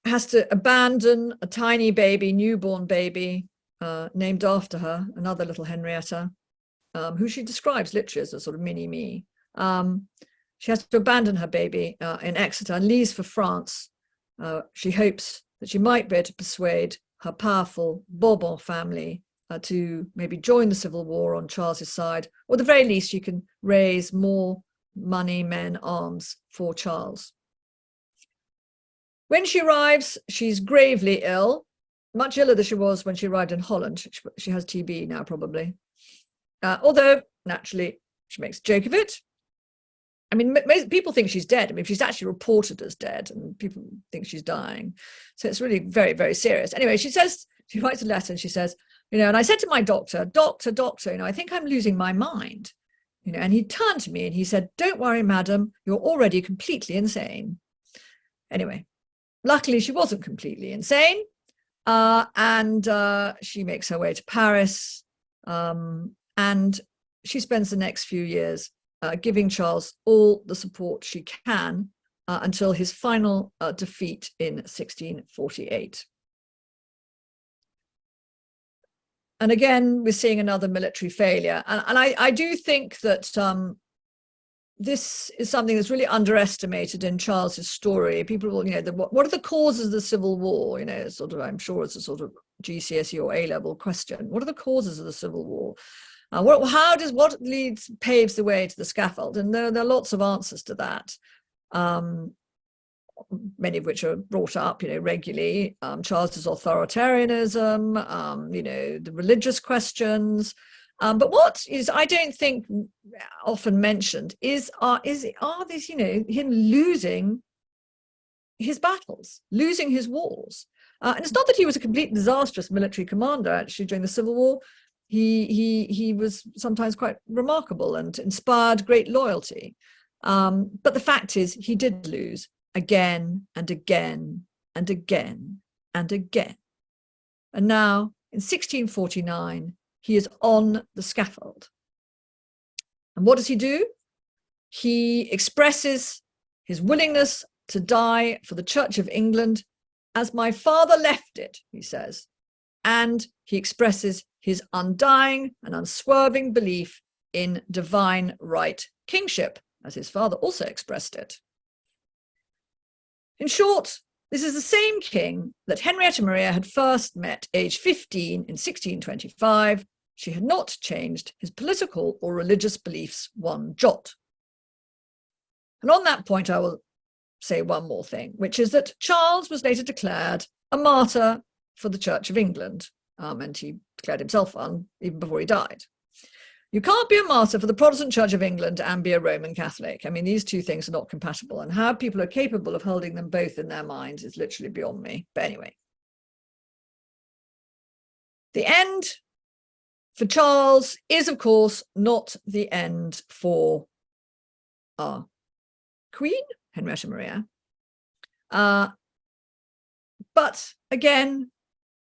has to abandon a tiny baby, newborn baby, named after her, another little Henrietta, who she describes literally as a sort of mini-me. She has to abandon her baby in Exeter and leaves for France. She hopes that she might be able to persuade her powerful Bourbon family to maybe join the Civil War on Charles's side, or at the very least, she can raise more money, men, arms for Charles. When she arrives, she's gravely ill, much iller than she was when she arrived in Holland. She has TB now, probably. Although, naturally, she makes a joke of it. I mean, most people think she's dead. I mean, she's actually reported as dead, and people think she's dying. So it's really very, very serious. Anyway, she writes a letter, and she says, you know, and I said to my doctor, doctor, you know, I think I'm losing my mind. You know, and he turned to me and he said, don't worry, madam, you're already completely insane. Anyway. Luckily, she wasn't completely insane, and she makes her way to Paris, and she spends the next few years giving Charles all the support she can until his final defeat in 1648. And again, we're seeing another military failure. And I do think that this is something that's really underestimated in Charles's story. People will, you know, what are the causes of the Civil War? You know, sort of, I'm sure it's a sort of GCSE or A-level question. What are the causes of the Civil War? What paves the way to the scaffold? And there are lots of answers to that, many of which are brought up, you know, regularly. Charles's authoritarianism, you know, the religious questions. But what is, I don't think, often mentioned are these, you know, him losing his battles, losing his wars. And it's not that he was a complete disastrous military commander, actually, during the Civil War. He was sometimes quite remarkable and inspired great loyalty. But the fact is, he did lose again and again and again and again. And now, in 1649, he is on the scaffold. And what does he do? He expresses his willingness to die for the Church of England as my father left it, he says. And he expresses his undying and unswerving belief in divine right kingship, as his father also expressed it. In short, this is the same king that Henrietta Maria had first met aged 15 in 1625. She had not changed his political or religious beliefs one jot. And on that point, I will say one more thing, which is that Charles was later declared a martyr for the Church of England, and he declared himself one even before he died. You can't be a martyr for the Protestant Church of England and be a Roman Catholic. I mean, these two things are not compatible, and how people are capable of holding them both in their minds is literally beyond me. But anyway, the end for Charles is, of course, not the end for our Queen, Henrietta Maria. But again,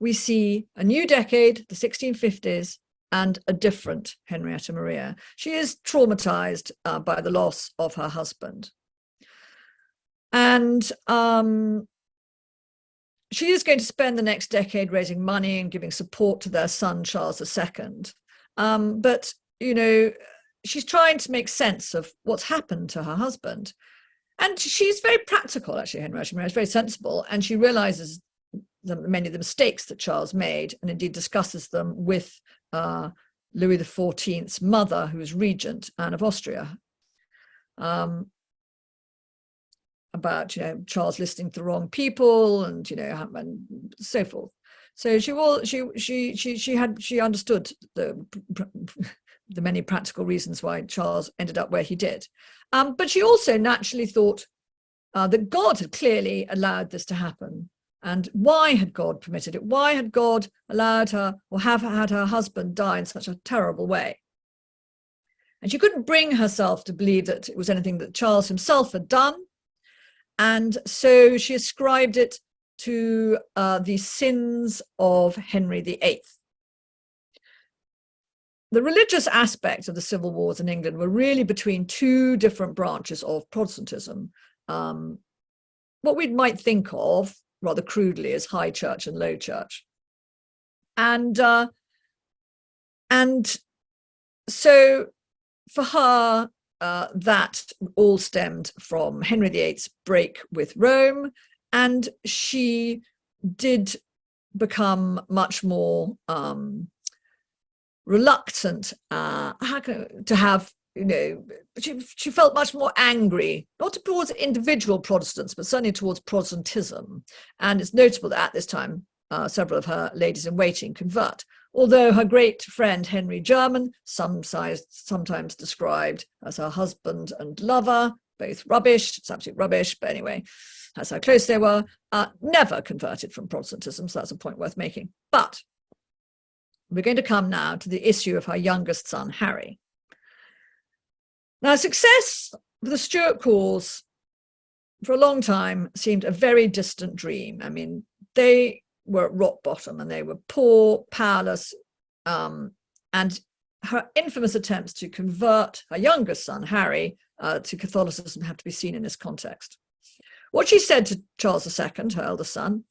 we see a new decade, the 1650s, and a different Henrietta Maria. She is traumatized by the loss of her husband. And she is going to spend the next decade raising money and giving support to their son, Charles II. But, you know, she's trying to make sense of what's happened to her husband. And she's very practical, actually, Henrietta Maria is very sensible, and she realizes many of the mistakes that Charles made, and indeed discusses them with Louis XIV's mother, who was regent, Anne of Austria, about, you know, Charles listening to the wrong people, and, you know, and so forth. So she understood the many practical reasons why Charles ended up where he did. But she also naturally thought that God had clearly allowed this to happen. And why had God permitted it? Why had God allowed her, or have had her husband die in such a terrible way? And she couldn't bring herself to believe that it was anything that Charles himself had done. And so she ascribed it to the sins of Henry VIII. The religious aspects of the civil wars in England were really between two different branches of Protestantism. What we might think of rather crudely as high church and low church. And so for her, that all stemmed from Henry VIII's break with Rome, and she did become much more reluctant to have, you know, she felt much more angry, not towards individual Protestants, but certainly towards Protestantism. And it's notable that at this time, several of her ladies in waiting convert, although her great friend Henry German, sometimes described as her husband and lover, both rubbish, it's absolute rubbish, but anyway, that's how close they were, never converted from Protestantism, so that's a point worth making. But we're going to come now to the issue of her youngest son, Harry. Now, success for the Stuart cause for a long time seemed a very distant dream. I mean, they were at rock bottom and they were poor, powerless, and her infamous attempts to convert her youngest son, Harry, to Catholicism have to be seen in this context. What she said to Charles II, her eldest son,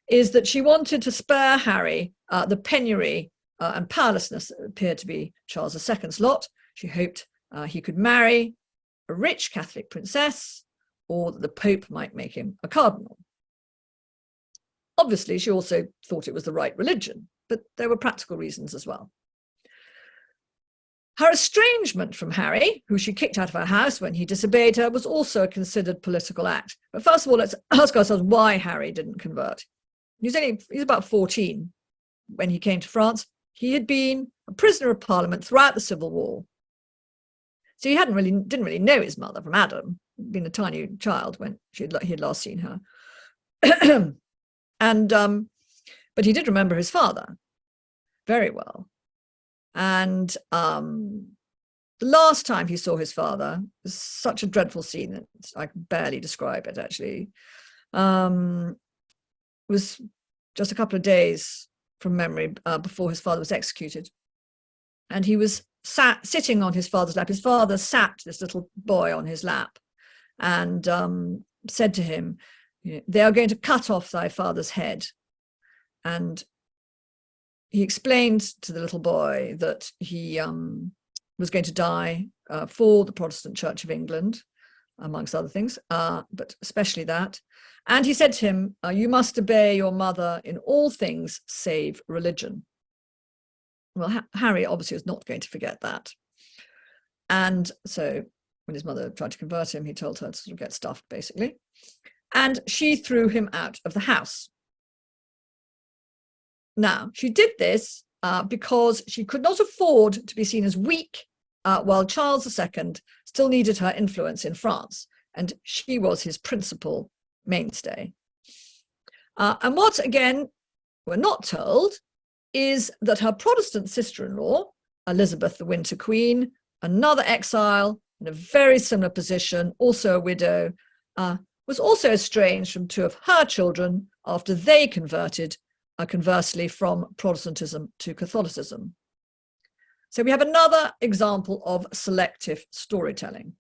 is that she wanted to spare Harry the penury and powerlessness that appeared to be Charles II's lot. She hoped he could marry a rich Catholic princess, or that the Pope might make him a cardinal. Obviously, she also thought it was the right religion, but there were practical reasons as well. Her estrangement from Harry, who she kicked out of her house when he disobeyed her, was also a considered political act. But first of all, let's ask ourselves why Harry didn't convert. He was about 14 when he came to France. He had been a prisoner of Parliament throughout the Civil War. So he didn't really know his mother from Adam. He'd been a tiny child when he had last seen her. And but he did remember his father very well. And the last time he saw his father was such a dreadful scene that I can barely describe it, actually. It was just a couple of days from memory before his father was executed. And he was sitting on his father's lap. His father sat this little boy on his lap and said to him, "They are going to cut off thy father's head." And he explained to the little boy that he was going to die for the Protestant Church of England, amongst other things, but especially that. And he said to him, "You must obey your mother in all things save religion." Well, Harry obviously was not going to forget that. And so when his mother tried to convert him, he told her to sort of get stuffed, basically. And she threw him out of the house. Now, she did this because she could not afford to be seen as weak while Charles II still needed her influence in France, and she was his principal mainstay. And what, again, we're not told is that her Protestant sister-in-law, Elizabeth the Winter Queen, another exile in a very similar position, also a widow, was also estranged from two of her children after they converted, conversely, from Protestantism to Catholicism. So we have another example of selective storytelling.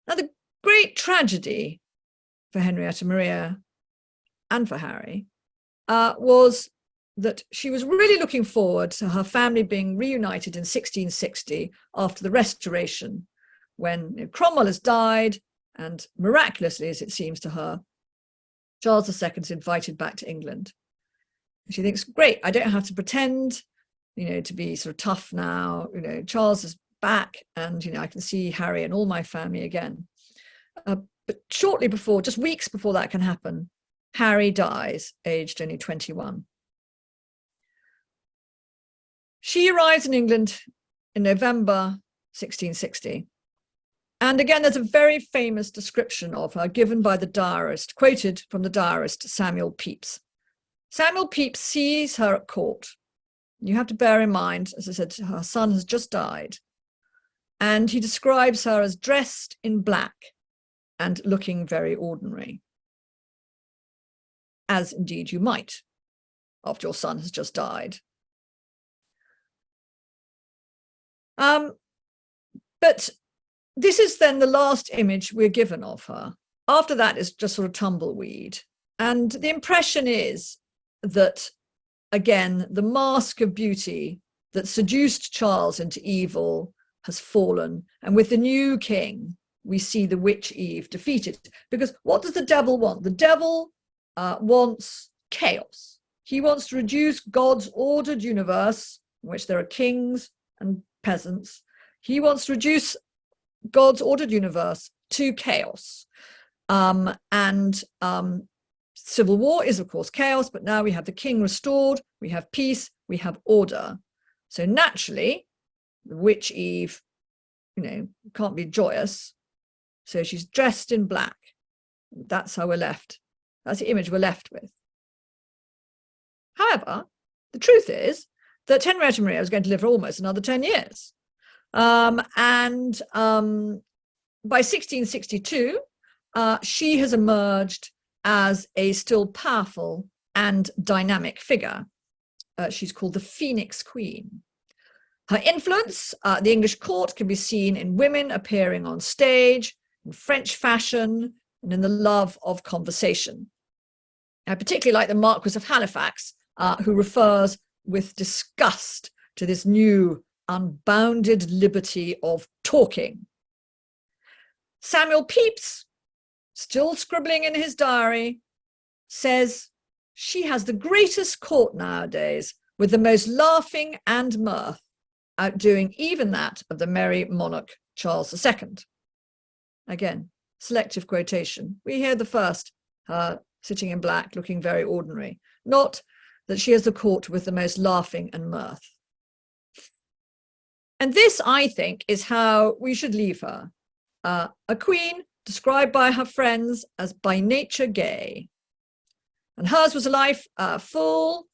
Now, the great tragedy for Henrietta Maria and for Harry was that she was really looking forward to her family being reunited in 1660 after the Restoration, when Cromwell has died, and miraculously, as it seems to her, Charles II is invited back to England. She thinks, great, I don't have to pretend, to be sort of tough now. Charles is back, and, I can see Harry and all my family again. But shortly before, just weeks before that can happen, Harry dies, aged only 21. She arrives in England in November 1660. And again, there's a very famous description of her given by the diarist, quoted from the diarist Samuel Pepys. Samuel Pepys sees her at court. You have to bear in mind, as I said, her son has just died. And he describes her as dressed in black and looking very ordinary. As indeed you might, after your son has just died. But this is then the last image we're given of her. After that is just sort of tumbleweed. And the impression is that, again, the mask of beauty that seduced Charles into evil has fallen. And with the new king, we see the witch Eve defeated. Because what does the devil want? The devil wants chaos. He wants to reduce God's ordered universe, in which there are kings and peasants. He wants to reduce God's ordered universe to chaos. Civil war is, of course, chaos, but now we have the king restored, we have peace, we have order. So naturally, the witch Eve, can't be joyous. So she's dressed in black. That's how we're left. That's the image we're left with. However, the truth is that Henrietta Maria was going to live for almost another 10 years. By 1662, she has emerged as a still powerful and dynamic figure. She's called the Phoenix Queen. Her influence at the English court can be seen in women appearing on stage, in French fashion, and in the love of conversation. I particularly like the Marquis of Halifax, who refers with disgust to this new unbounded liberty of talking. Samuel Pepys, still scribbling in his diary, says she has the greatest court nowadays, with the most laughing and mirth, outdoing even that of the merry monarch Charles II. Again, selective quotation. We hear the first, her sitting in black, looking very ordinary, not that she has the court with the most laughing and mirth. And this, I think, is how we should leave her. A queen described by her friends as by nature gay, And hers was a life full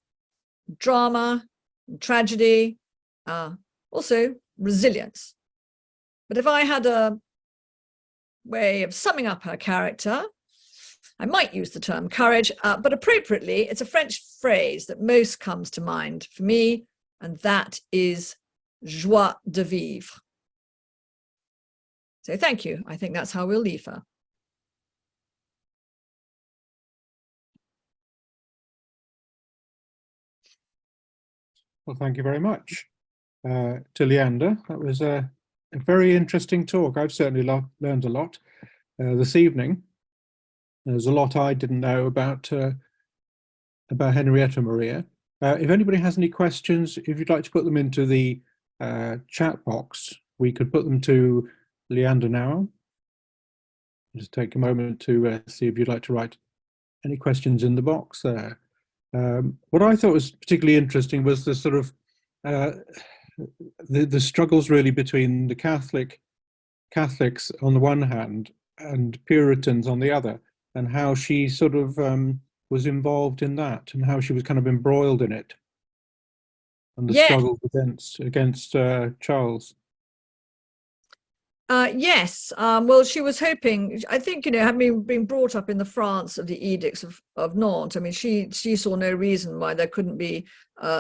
drama, tragedy, also resilience. But if I had a way of summing up her character, I might use the term courage, but appropriately, it's a French phrase that most comes to mind for me, and that is joie de vivre. So thank you. I think that's how we'll leave her. Well, thank you very much to Leanda. That was a very interesting talk. I've certainly learned a lot this evening. There's a lot I didn't know about Henrietta Maria. If anybody has any questions, if you'd like to put them into the chat box, we could put them to Leanda now. Just take a moment to see if you'd like to write any questions in the box there. What I thought was particularly interesting was the sort of the struggles really between the Catholics on the one hand and Puritans on the other, and how she sort of was involved in that, and how she was kind of embroiled in it, and the struggle against Charles. Yes, well, she was hoping, I think, having been brought up in the France of the edicts of Nantes, I mean, she saw no reason why there couldn't be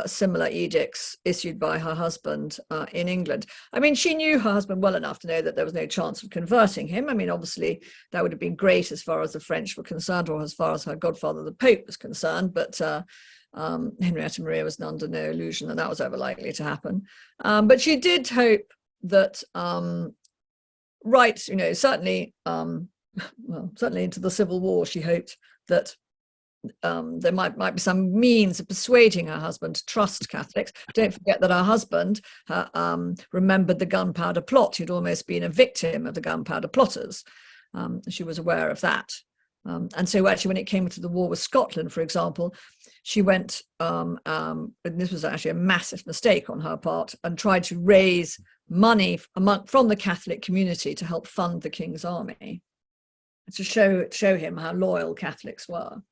similar edicts issued by her husband in England. I mean, she knew her husband well enough to know that there was no chance of converting him. I mean, obviously, that would have been great as far as the French were concerned, or as far as her godfather, the Pope, was concerned, but Henrietta Maria was under no illusion that that was ever likely to happen. But she did hope that certainly, certainly into the Civil War, she hoped that there might be some means of persuading her husband to trust Catholics. Don't forget that her husband remembered the gunpowder plot. He'd almost been a victim of the gunpowder plotters. She was aware of that. And so actually, when it came to the war with Scotland, for example, she went, and this was actually a massive mistake on her part, and tried to raise money from the Catholic community to help fund the king's army, to show him how loyal Catholics were.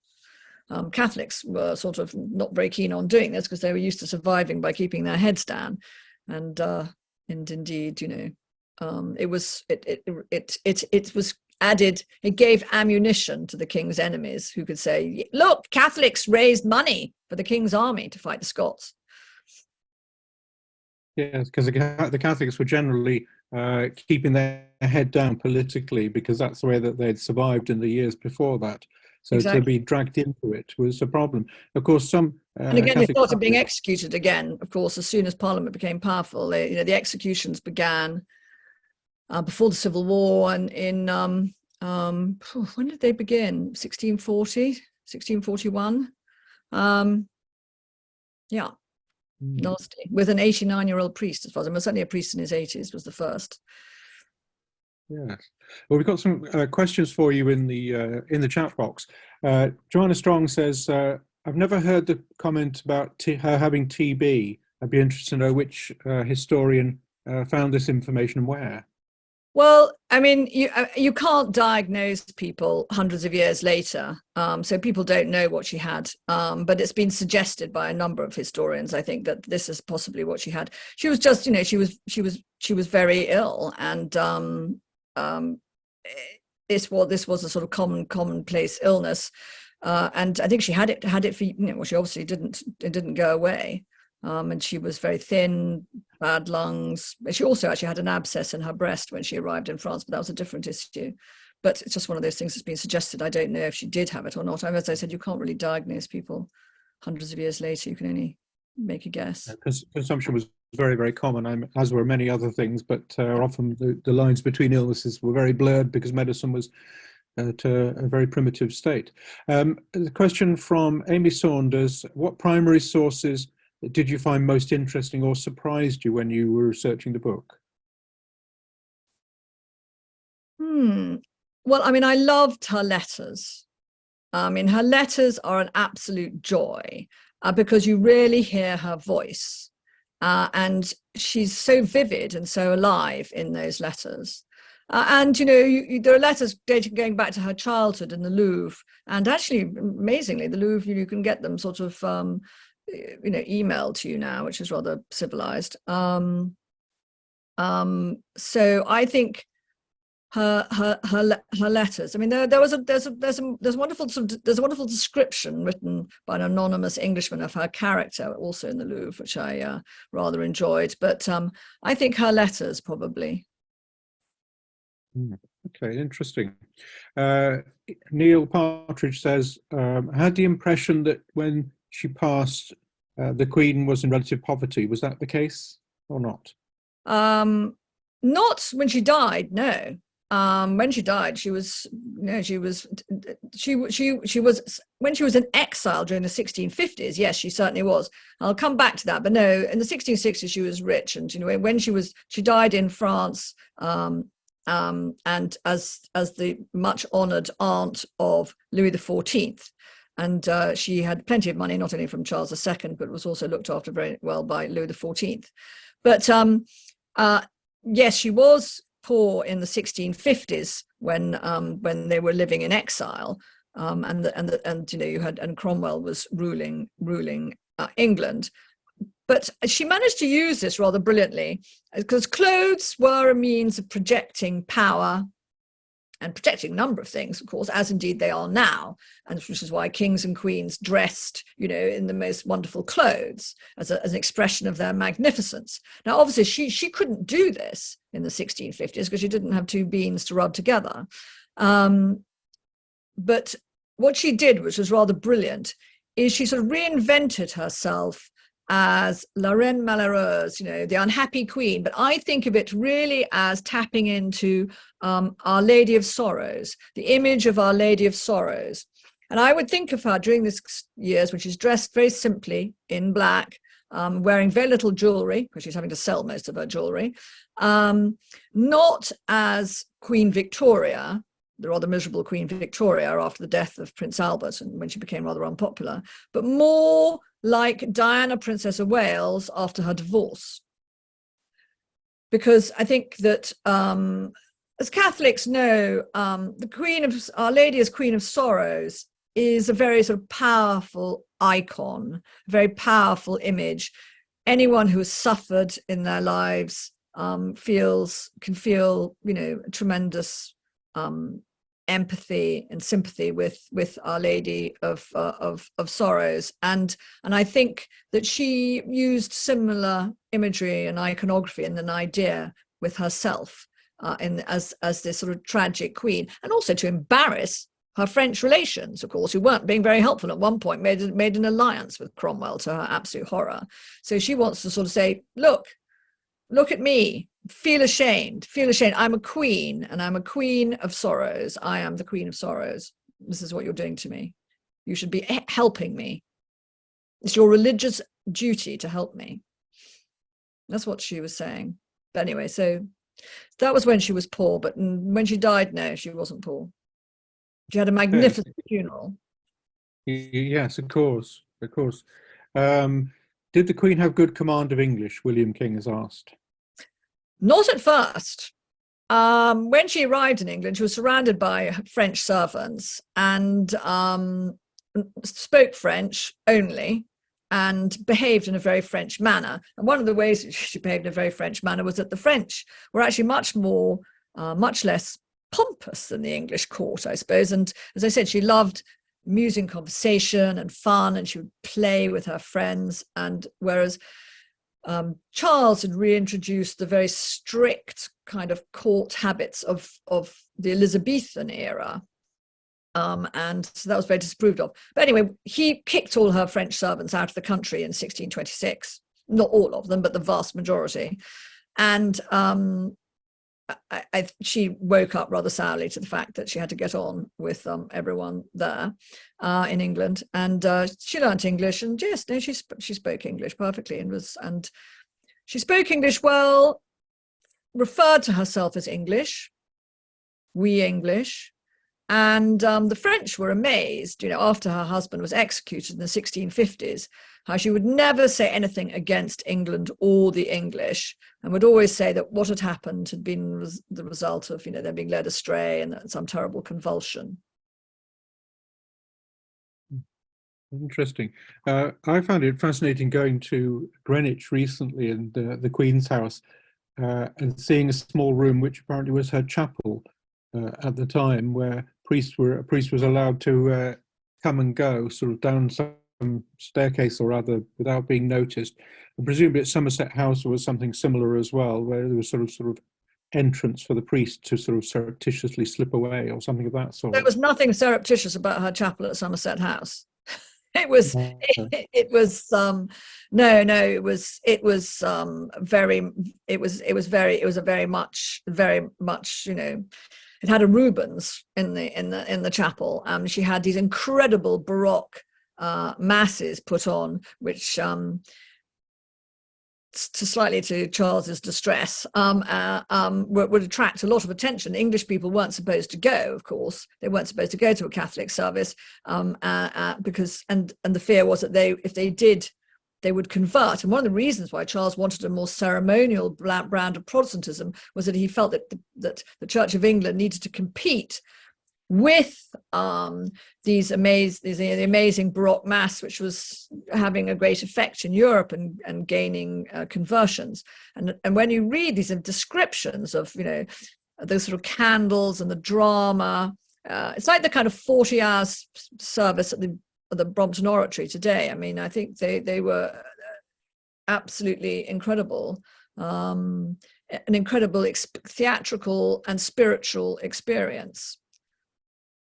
Catholics were sort of not very keen on doing this because they were used to surviving by keeping their heads down, and indeed, it was added. It gave ammunition to the king's enemies, who could say, "Look, Catholics raised money for the king's army to fight the Scots." Yes, because the Catholics were generally keeping their head down politically, because that's the way that they'd survived in the years before that. So exactly. To be dragged into it was a problem. Of course, some and again, they started being executed again. Of course, as soon as Parliament became powerful, the executions began before the Civil War, and in when did they begin? 1640, 1641. Yeah. Nasty, with an 89-year-old priest, as far as I know, certainly a priest in his 80s was the first. Yes. Well, we've got some questions for you in the chat box. Joanna Strong says, "I've never heard the comment about her having TB. I'd be interested to know which historian found this information and where." Well, I mean, you can't diagnose people hundreds of years later, so people don't know what she had. But it's been suggested by a number of historians, I think, that this is possibly what she had. She was just, she was very ill, and this was a sort of commonplace illness, and I think she had it for well, she obviously it didn't go away. And she was very thin, bad lungs. She also actually had an abscess in her breast when she arrived in France, but that was a different issue. But it's just one of those things that's been suggested. I don't know if she did have it or not. As I said, you can't really diagnose people hundreds of years later. You can only make a guess. Consumption was very, very common, as were many other things, but often the lines between illnesses were very blurred because medicine was at a very primitive state. The question from Amy Saunders: what primary sources did you find most interesting or surprised you when you were researching the book? Well, I mean, I loved her letters. I mean, her letters are an absolute joy because you really hear her voice. And she's so vivid and so alive in those letters. And there are letters going back to her childhood in the Louvre, and actually, amazingly, the Louvre, you can get them sort of emailed to you now, which is rather civilized. So I think her letters. I mean, there's a wonderful description written by an anonymous Englishman of her character, also in the Louvre, which I rather enjoyed. But I think her letters probably. Okay, interesting. Neil Partridge says, I had the impression that when she passed, the Queen was in relative poverty. Was that the case or not? Not when she died, no. When she died, she was when she was in exile during the 1650s. Yes, she certainly was. I'll come back to that, but no, in the 1660s she was rich, and when she died in France, and as the much honoured aunt of Louis XIV, and she had plenty of money, not only from Charles II, but was also looked after very well by Louis XIV. But yes, she was poor in the 1650s when they were living in exile, and Cromwell was ruling England. But she managed to use this rather brilliantly, because clothes were a means of projecting power and protecting a number of things, of course, as indeed they are now, and which is why kings and queens dressed, in the most wonderful clothes as an expression of their magnificence. Now, obviously, she couldn't do this in the 1650s because she didn't have two beans to rub together. But what she did, which was rather brilliant, is she sort of reinvented herself as La Reine Malheureuse, the unhappy queen. But I think of it really as tapping into Our Lady of Sorrows, the image of Our Lady of Sorrows. And I would think of her during these years when she's dressed very simply in black, wearing very little jewelry, because she's having to sell most of her jewelry, not as Queen Victoria, the rather miserable Queen Victoria after the death of Prince Albert, and when she became rather unpopular, but more like Diana, Princess of Wales, after her divorce. Because I think that, as Catholics know, Our Lady as Queen of Sorrows is a very sort of powerful icon, a very powerful image. Anyone who has suffered in their lives can feel, tremendous empathy and sympathy with Our Lady of Sorrows, and I think that she used similar imagery and iconography and an idea with herself as this sort of tragic queen, and also to embarrass her French relations, of course, who weren't being very helpful at one point, made an alliance with Cromwell to her absolute horror. So she wants to sort of say, look at me, feel ashamed. I'm a queen, and I'm a queen of sorrows. I am the Queen of Sorrows. This is what you're doing to me. You should be helping me. It's your religious duty to help me. That's what she was saying. But anyway, so that was when she was poor, but when she died, no, she wasn't poor. She had a magnificent funeral. Yes, of course. Did the Queen have good command of English? William King has asked. Not at first. When she arrived in England, she was surrounded by French servants and spoke French only and behaved in a very French manner. And one of the ways she behaved in a very French manner was that the French were actually much less pompous than the English court, I suppose. And as I said, she loved amusing conversation and fun, and she would play with her friends. And whereas Charles had reintroduced the very strict kind of court habits of the Elizabethan era, and so that was very disapproved of. But anyway, he kicked all her French servants out of the country in 1626. Not all of them, but the vast majority. And she woke up rather sourly to the fact that she had to get on with everyone there in England, and she learnt English, and yes, no, she spoke English perfectly, and she spoke English well, referred to herself as English, we English, And the French were amazed, after her husband was executed in the 1650s, how she would never say anything against England or the English, and would always say that what had happened had been the result of, them being led astray and some terrible convulsion. Interesting. I found it fascinating going to Greenwich recently in the Queen's house and seeing a small room which apparently was her chapel at the time, where a priest was allowed to come and go sort of down some staircase or other without being noticed. And presumably at Somerset House there was something similar as well, where there was sort of entrance for the priest to sort of surreptitiously slip away or something of that sort. There was nothing surreptitious about her chapel at Somerset House. It was no, it was very much, it had a Rubens in the chapel. She had these incredible Baroque masses put on, which slightly to Charles's distress, would attract a lot of attention. English people weren't supposed to go, of course. They weren't supposed to go to a Catholic service because the fear was that if they did, they would convert. And one of the reasons why Charles wanted a more ceremonial brand of Protestantism was that he felt that the Church of England needed to compete with the amazing Baroque Mass, which was having a great effect in Europe and gaining conversions. And when you read these descriptions of, those sort of candles and the drama, it's like the kind of 40 hours service at the Brompton Oratory today. I mean, I think they were absolutely incredible, an incredible theatrical and spiritual experience.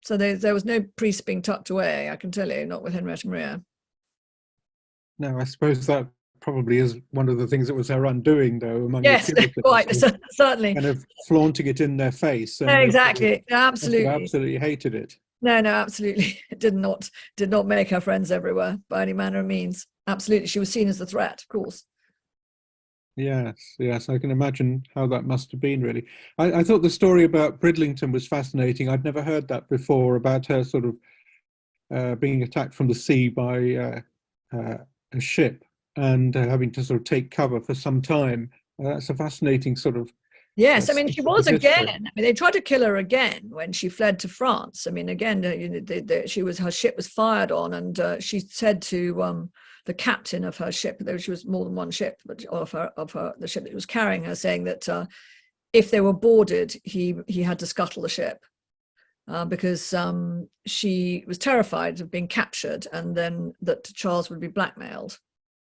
So there was no priest being tucked away, I can tell you, not with Henrietta Maria. No, I suppose that probably is one of the things that was her undoing, though. Among yes, quite, certainly. Kind of flaunting it in their face. And exactly, absolutely. Absolutely hated it. No, absolutely. It did not make her friends everywhere by any manner of means. Absolutely, she was seen as a threat, of course. Yes, I can imagine how that must have been, really. I thought the story about Bridlington was fascinating. I'd never heard that before, about her sort of being attacked from the sea by a ship and having to sort of take cover for some time. That's a fascinating sort of... Yes, I mean, she was again. I mean, they tried to kill her again when she fled to France. I mean, again, her ship was fired on, and she said to the captain of her ship, though she was more than one ship, but the ship that was carrying her, saying that if they were boarded, he had to scuttle the ship because she was terrified of being captured, and then that Charles would be blackmailed.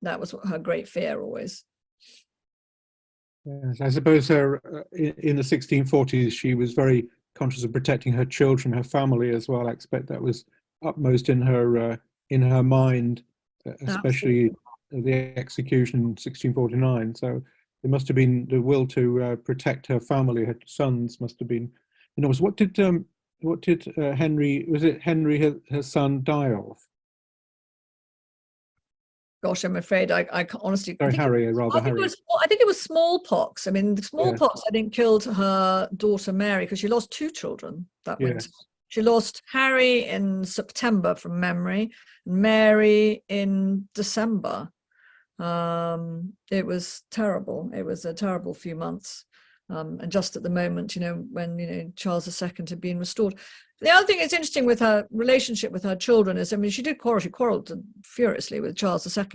That was her great fear always. Yes, I suppose her in the 1640s, she was very conscious of protecting her children, her family as well. I expect that was upmost in her mind, especially the execution in 1649. So there must have been the will to protect her family. Her sons must have been enormous. What did Henry? Was it Henry her son die of? Gosh, I'm afraid I honestly. Harry. I think it was smallpox. I mean, the smallpox, I think, killed her daughter Mary, because she lost two children that winter. She lost Harry in September from memory, and Mary in December. It was terrible. It was a terrible few months. And just at the moment, when Charles II had been restored. The other thing that's interesting with her relationship with her children is, I mean, she did quarrel. She quarreled furiously with Charles II,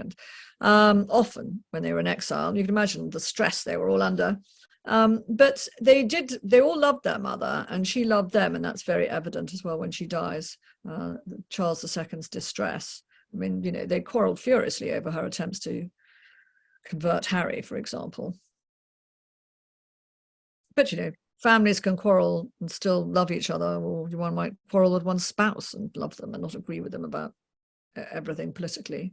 often when they were in exile. You can imagine the stress they were all under. But they all loved their mother, and she loved them, and that's very evident as well when she dies. Charles II's distress. I mean, they quarreled furiously over her attempts to convert Harry, for example. But families can quarrel and still love each other, or one might quarrel with one's spouse and love them and not agree with them about everything politically.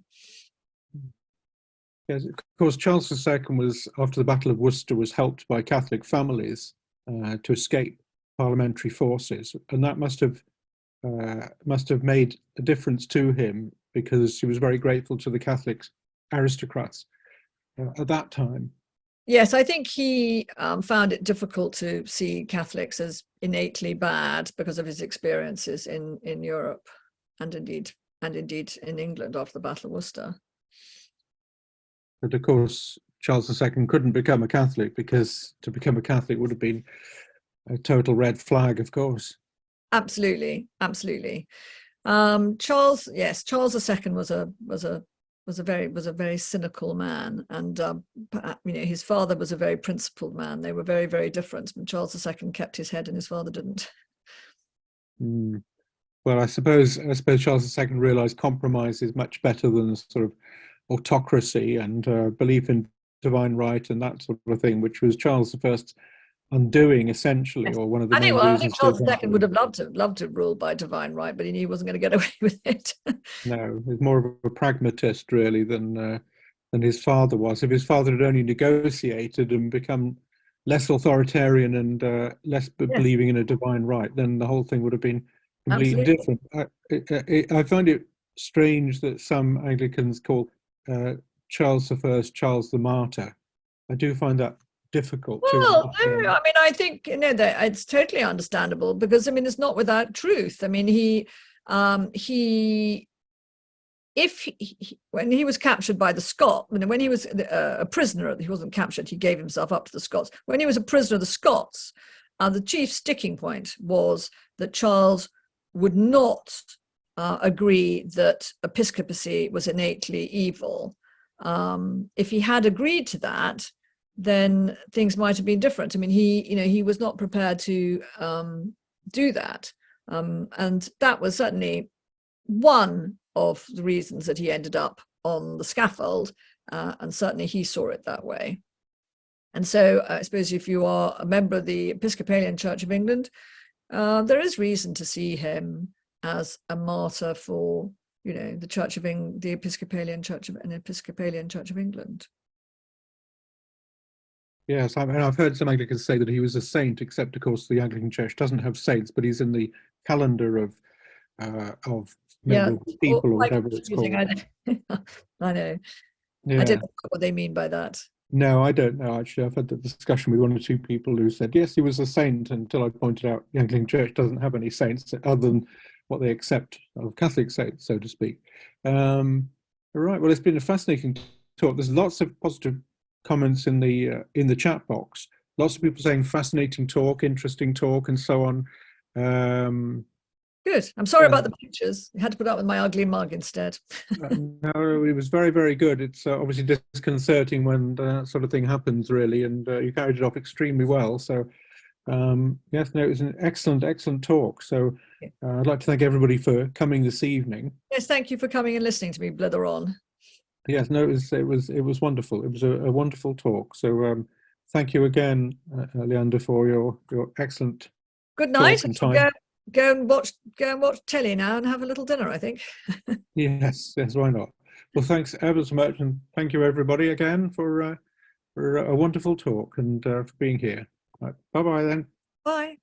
Yes, of course, Charles II was, after the Battle of Worcester, was helped by Catholic families to escape parliamentary forces, and that must have made a difference to him, because he was very grateful to the Catholic aristocrats at that time. Yes, I think he found it difficult to see Catholics as innately bad because of his experiences in Europe, and indeed in England after the Battle of Worcester. But of course, Charles II couldn't become a Catholic, because to become a Catholic would have been a total red flag, of course. Absolutely, absolutely. Charles II was a very cynical man, and his father was a very principled man. They were very, very different, and Charles II kept his head and his father didn't. Well, I suppose Charles II realized compromise is much better than sort of autocracy and belief in divine right and that sort of thing, which was Charles I's undoing, essentially, or one of the main reasons. I think Charles II would have loved to rule by divine right, but he knew he wasn't going to get away with it. No, he's more of a pragmatist, really, than his father was. If his father had only negotiated and become less authoritarian and less believing in a divine right, then the whole thing would have been completely different. I find it strange that some Anglicans call Charles I Charles the Martyr. I do find that difficult. Well, no, I mean, I think that it's totally understandable, because it's not without truth. I mean, when he was captured by the Scots, when he was a prisoner, he wasn't captured, he gave himself up to the Scots. When he was a prisoner of the Scots, the chief sticking point was that Charles would not agree that episcopacy was innately evil. If he had agreed to that, then things might have been different. I mean, he was not prepared to do that, and that was certainly one of the reasons that he ended up on the scaffold, and certainly he saw it that way. And so I suppose if you are a member of the Episcopalian Church of England, there is reason to see him as a martyr for the Church of England, the Episcopalian Church of England. Yes, I've heard some Anglicans say that he was a saint, except of course the Anglican Church doesn't have saints, but he's in the calendar of memorable people, or whatever it's called. I know. Yeah. I don't know what they mean by that. No, I don't know, actually. I've had the discussion with one or two people who said, yes, he was a saint, until I pointed out the Anglican Church doesn't have any saints other than what they accept of Catholic saints, so to speak. All right, well, it's been a fascinating talk. There's lots of positive comments in the chat box. Lots of people saying fascinating talk, interesting talk, and so on. Good. I'm sorry about the pictures. I had to put up with my ugly mug instead. No, it was very, very good. It's obviously disconcerting when that sort of thing happens, really, and you carried it off extremely well. So, yes, no, it was an excellent, excellent talk. So, I'd like to thank everybody for coming this evening. Yes, thank you for coming and listening to me blither on. Yes, no, it was wonderful. It was a wonderful talk. So, thank you again, Leanda, for your excellent. Good night. Go and watch telly now and have a little dinner, I think. Yes, why not? Well, thanks ever so much, and thank you everybody again for a wonderful talk and for being here. Right, bye-bye then. Bye.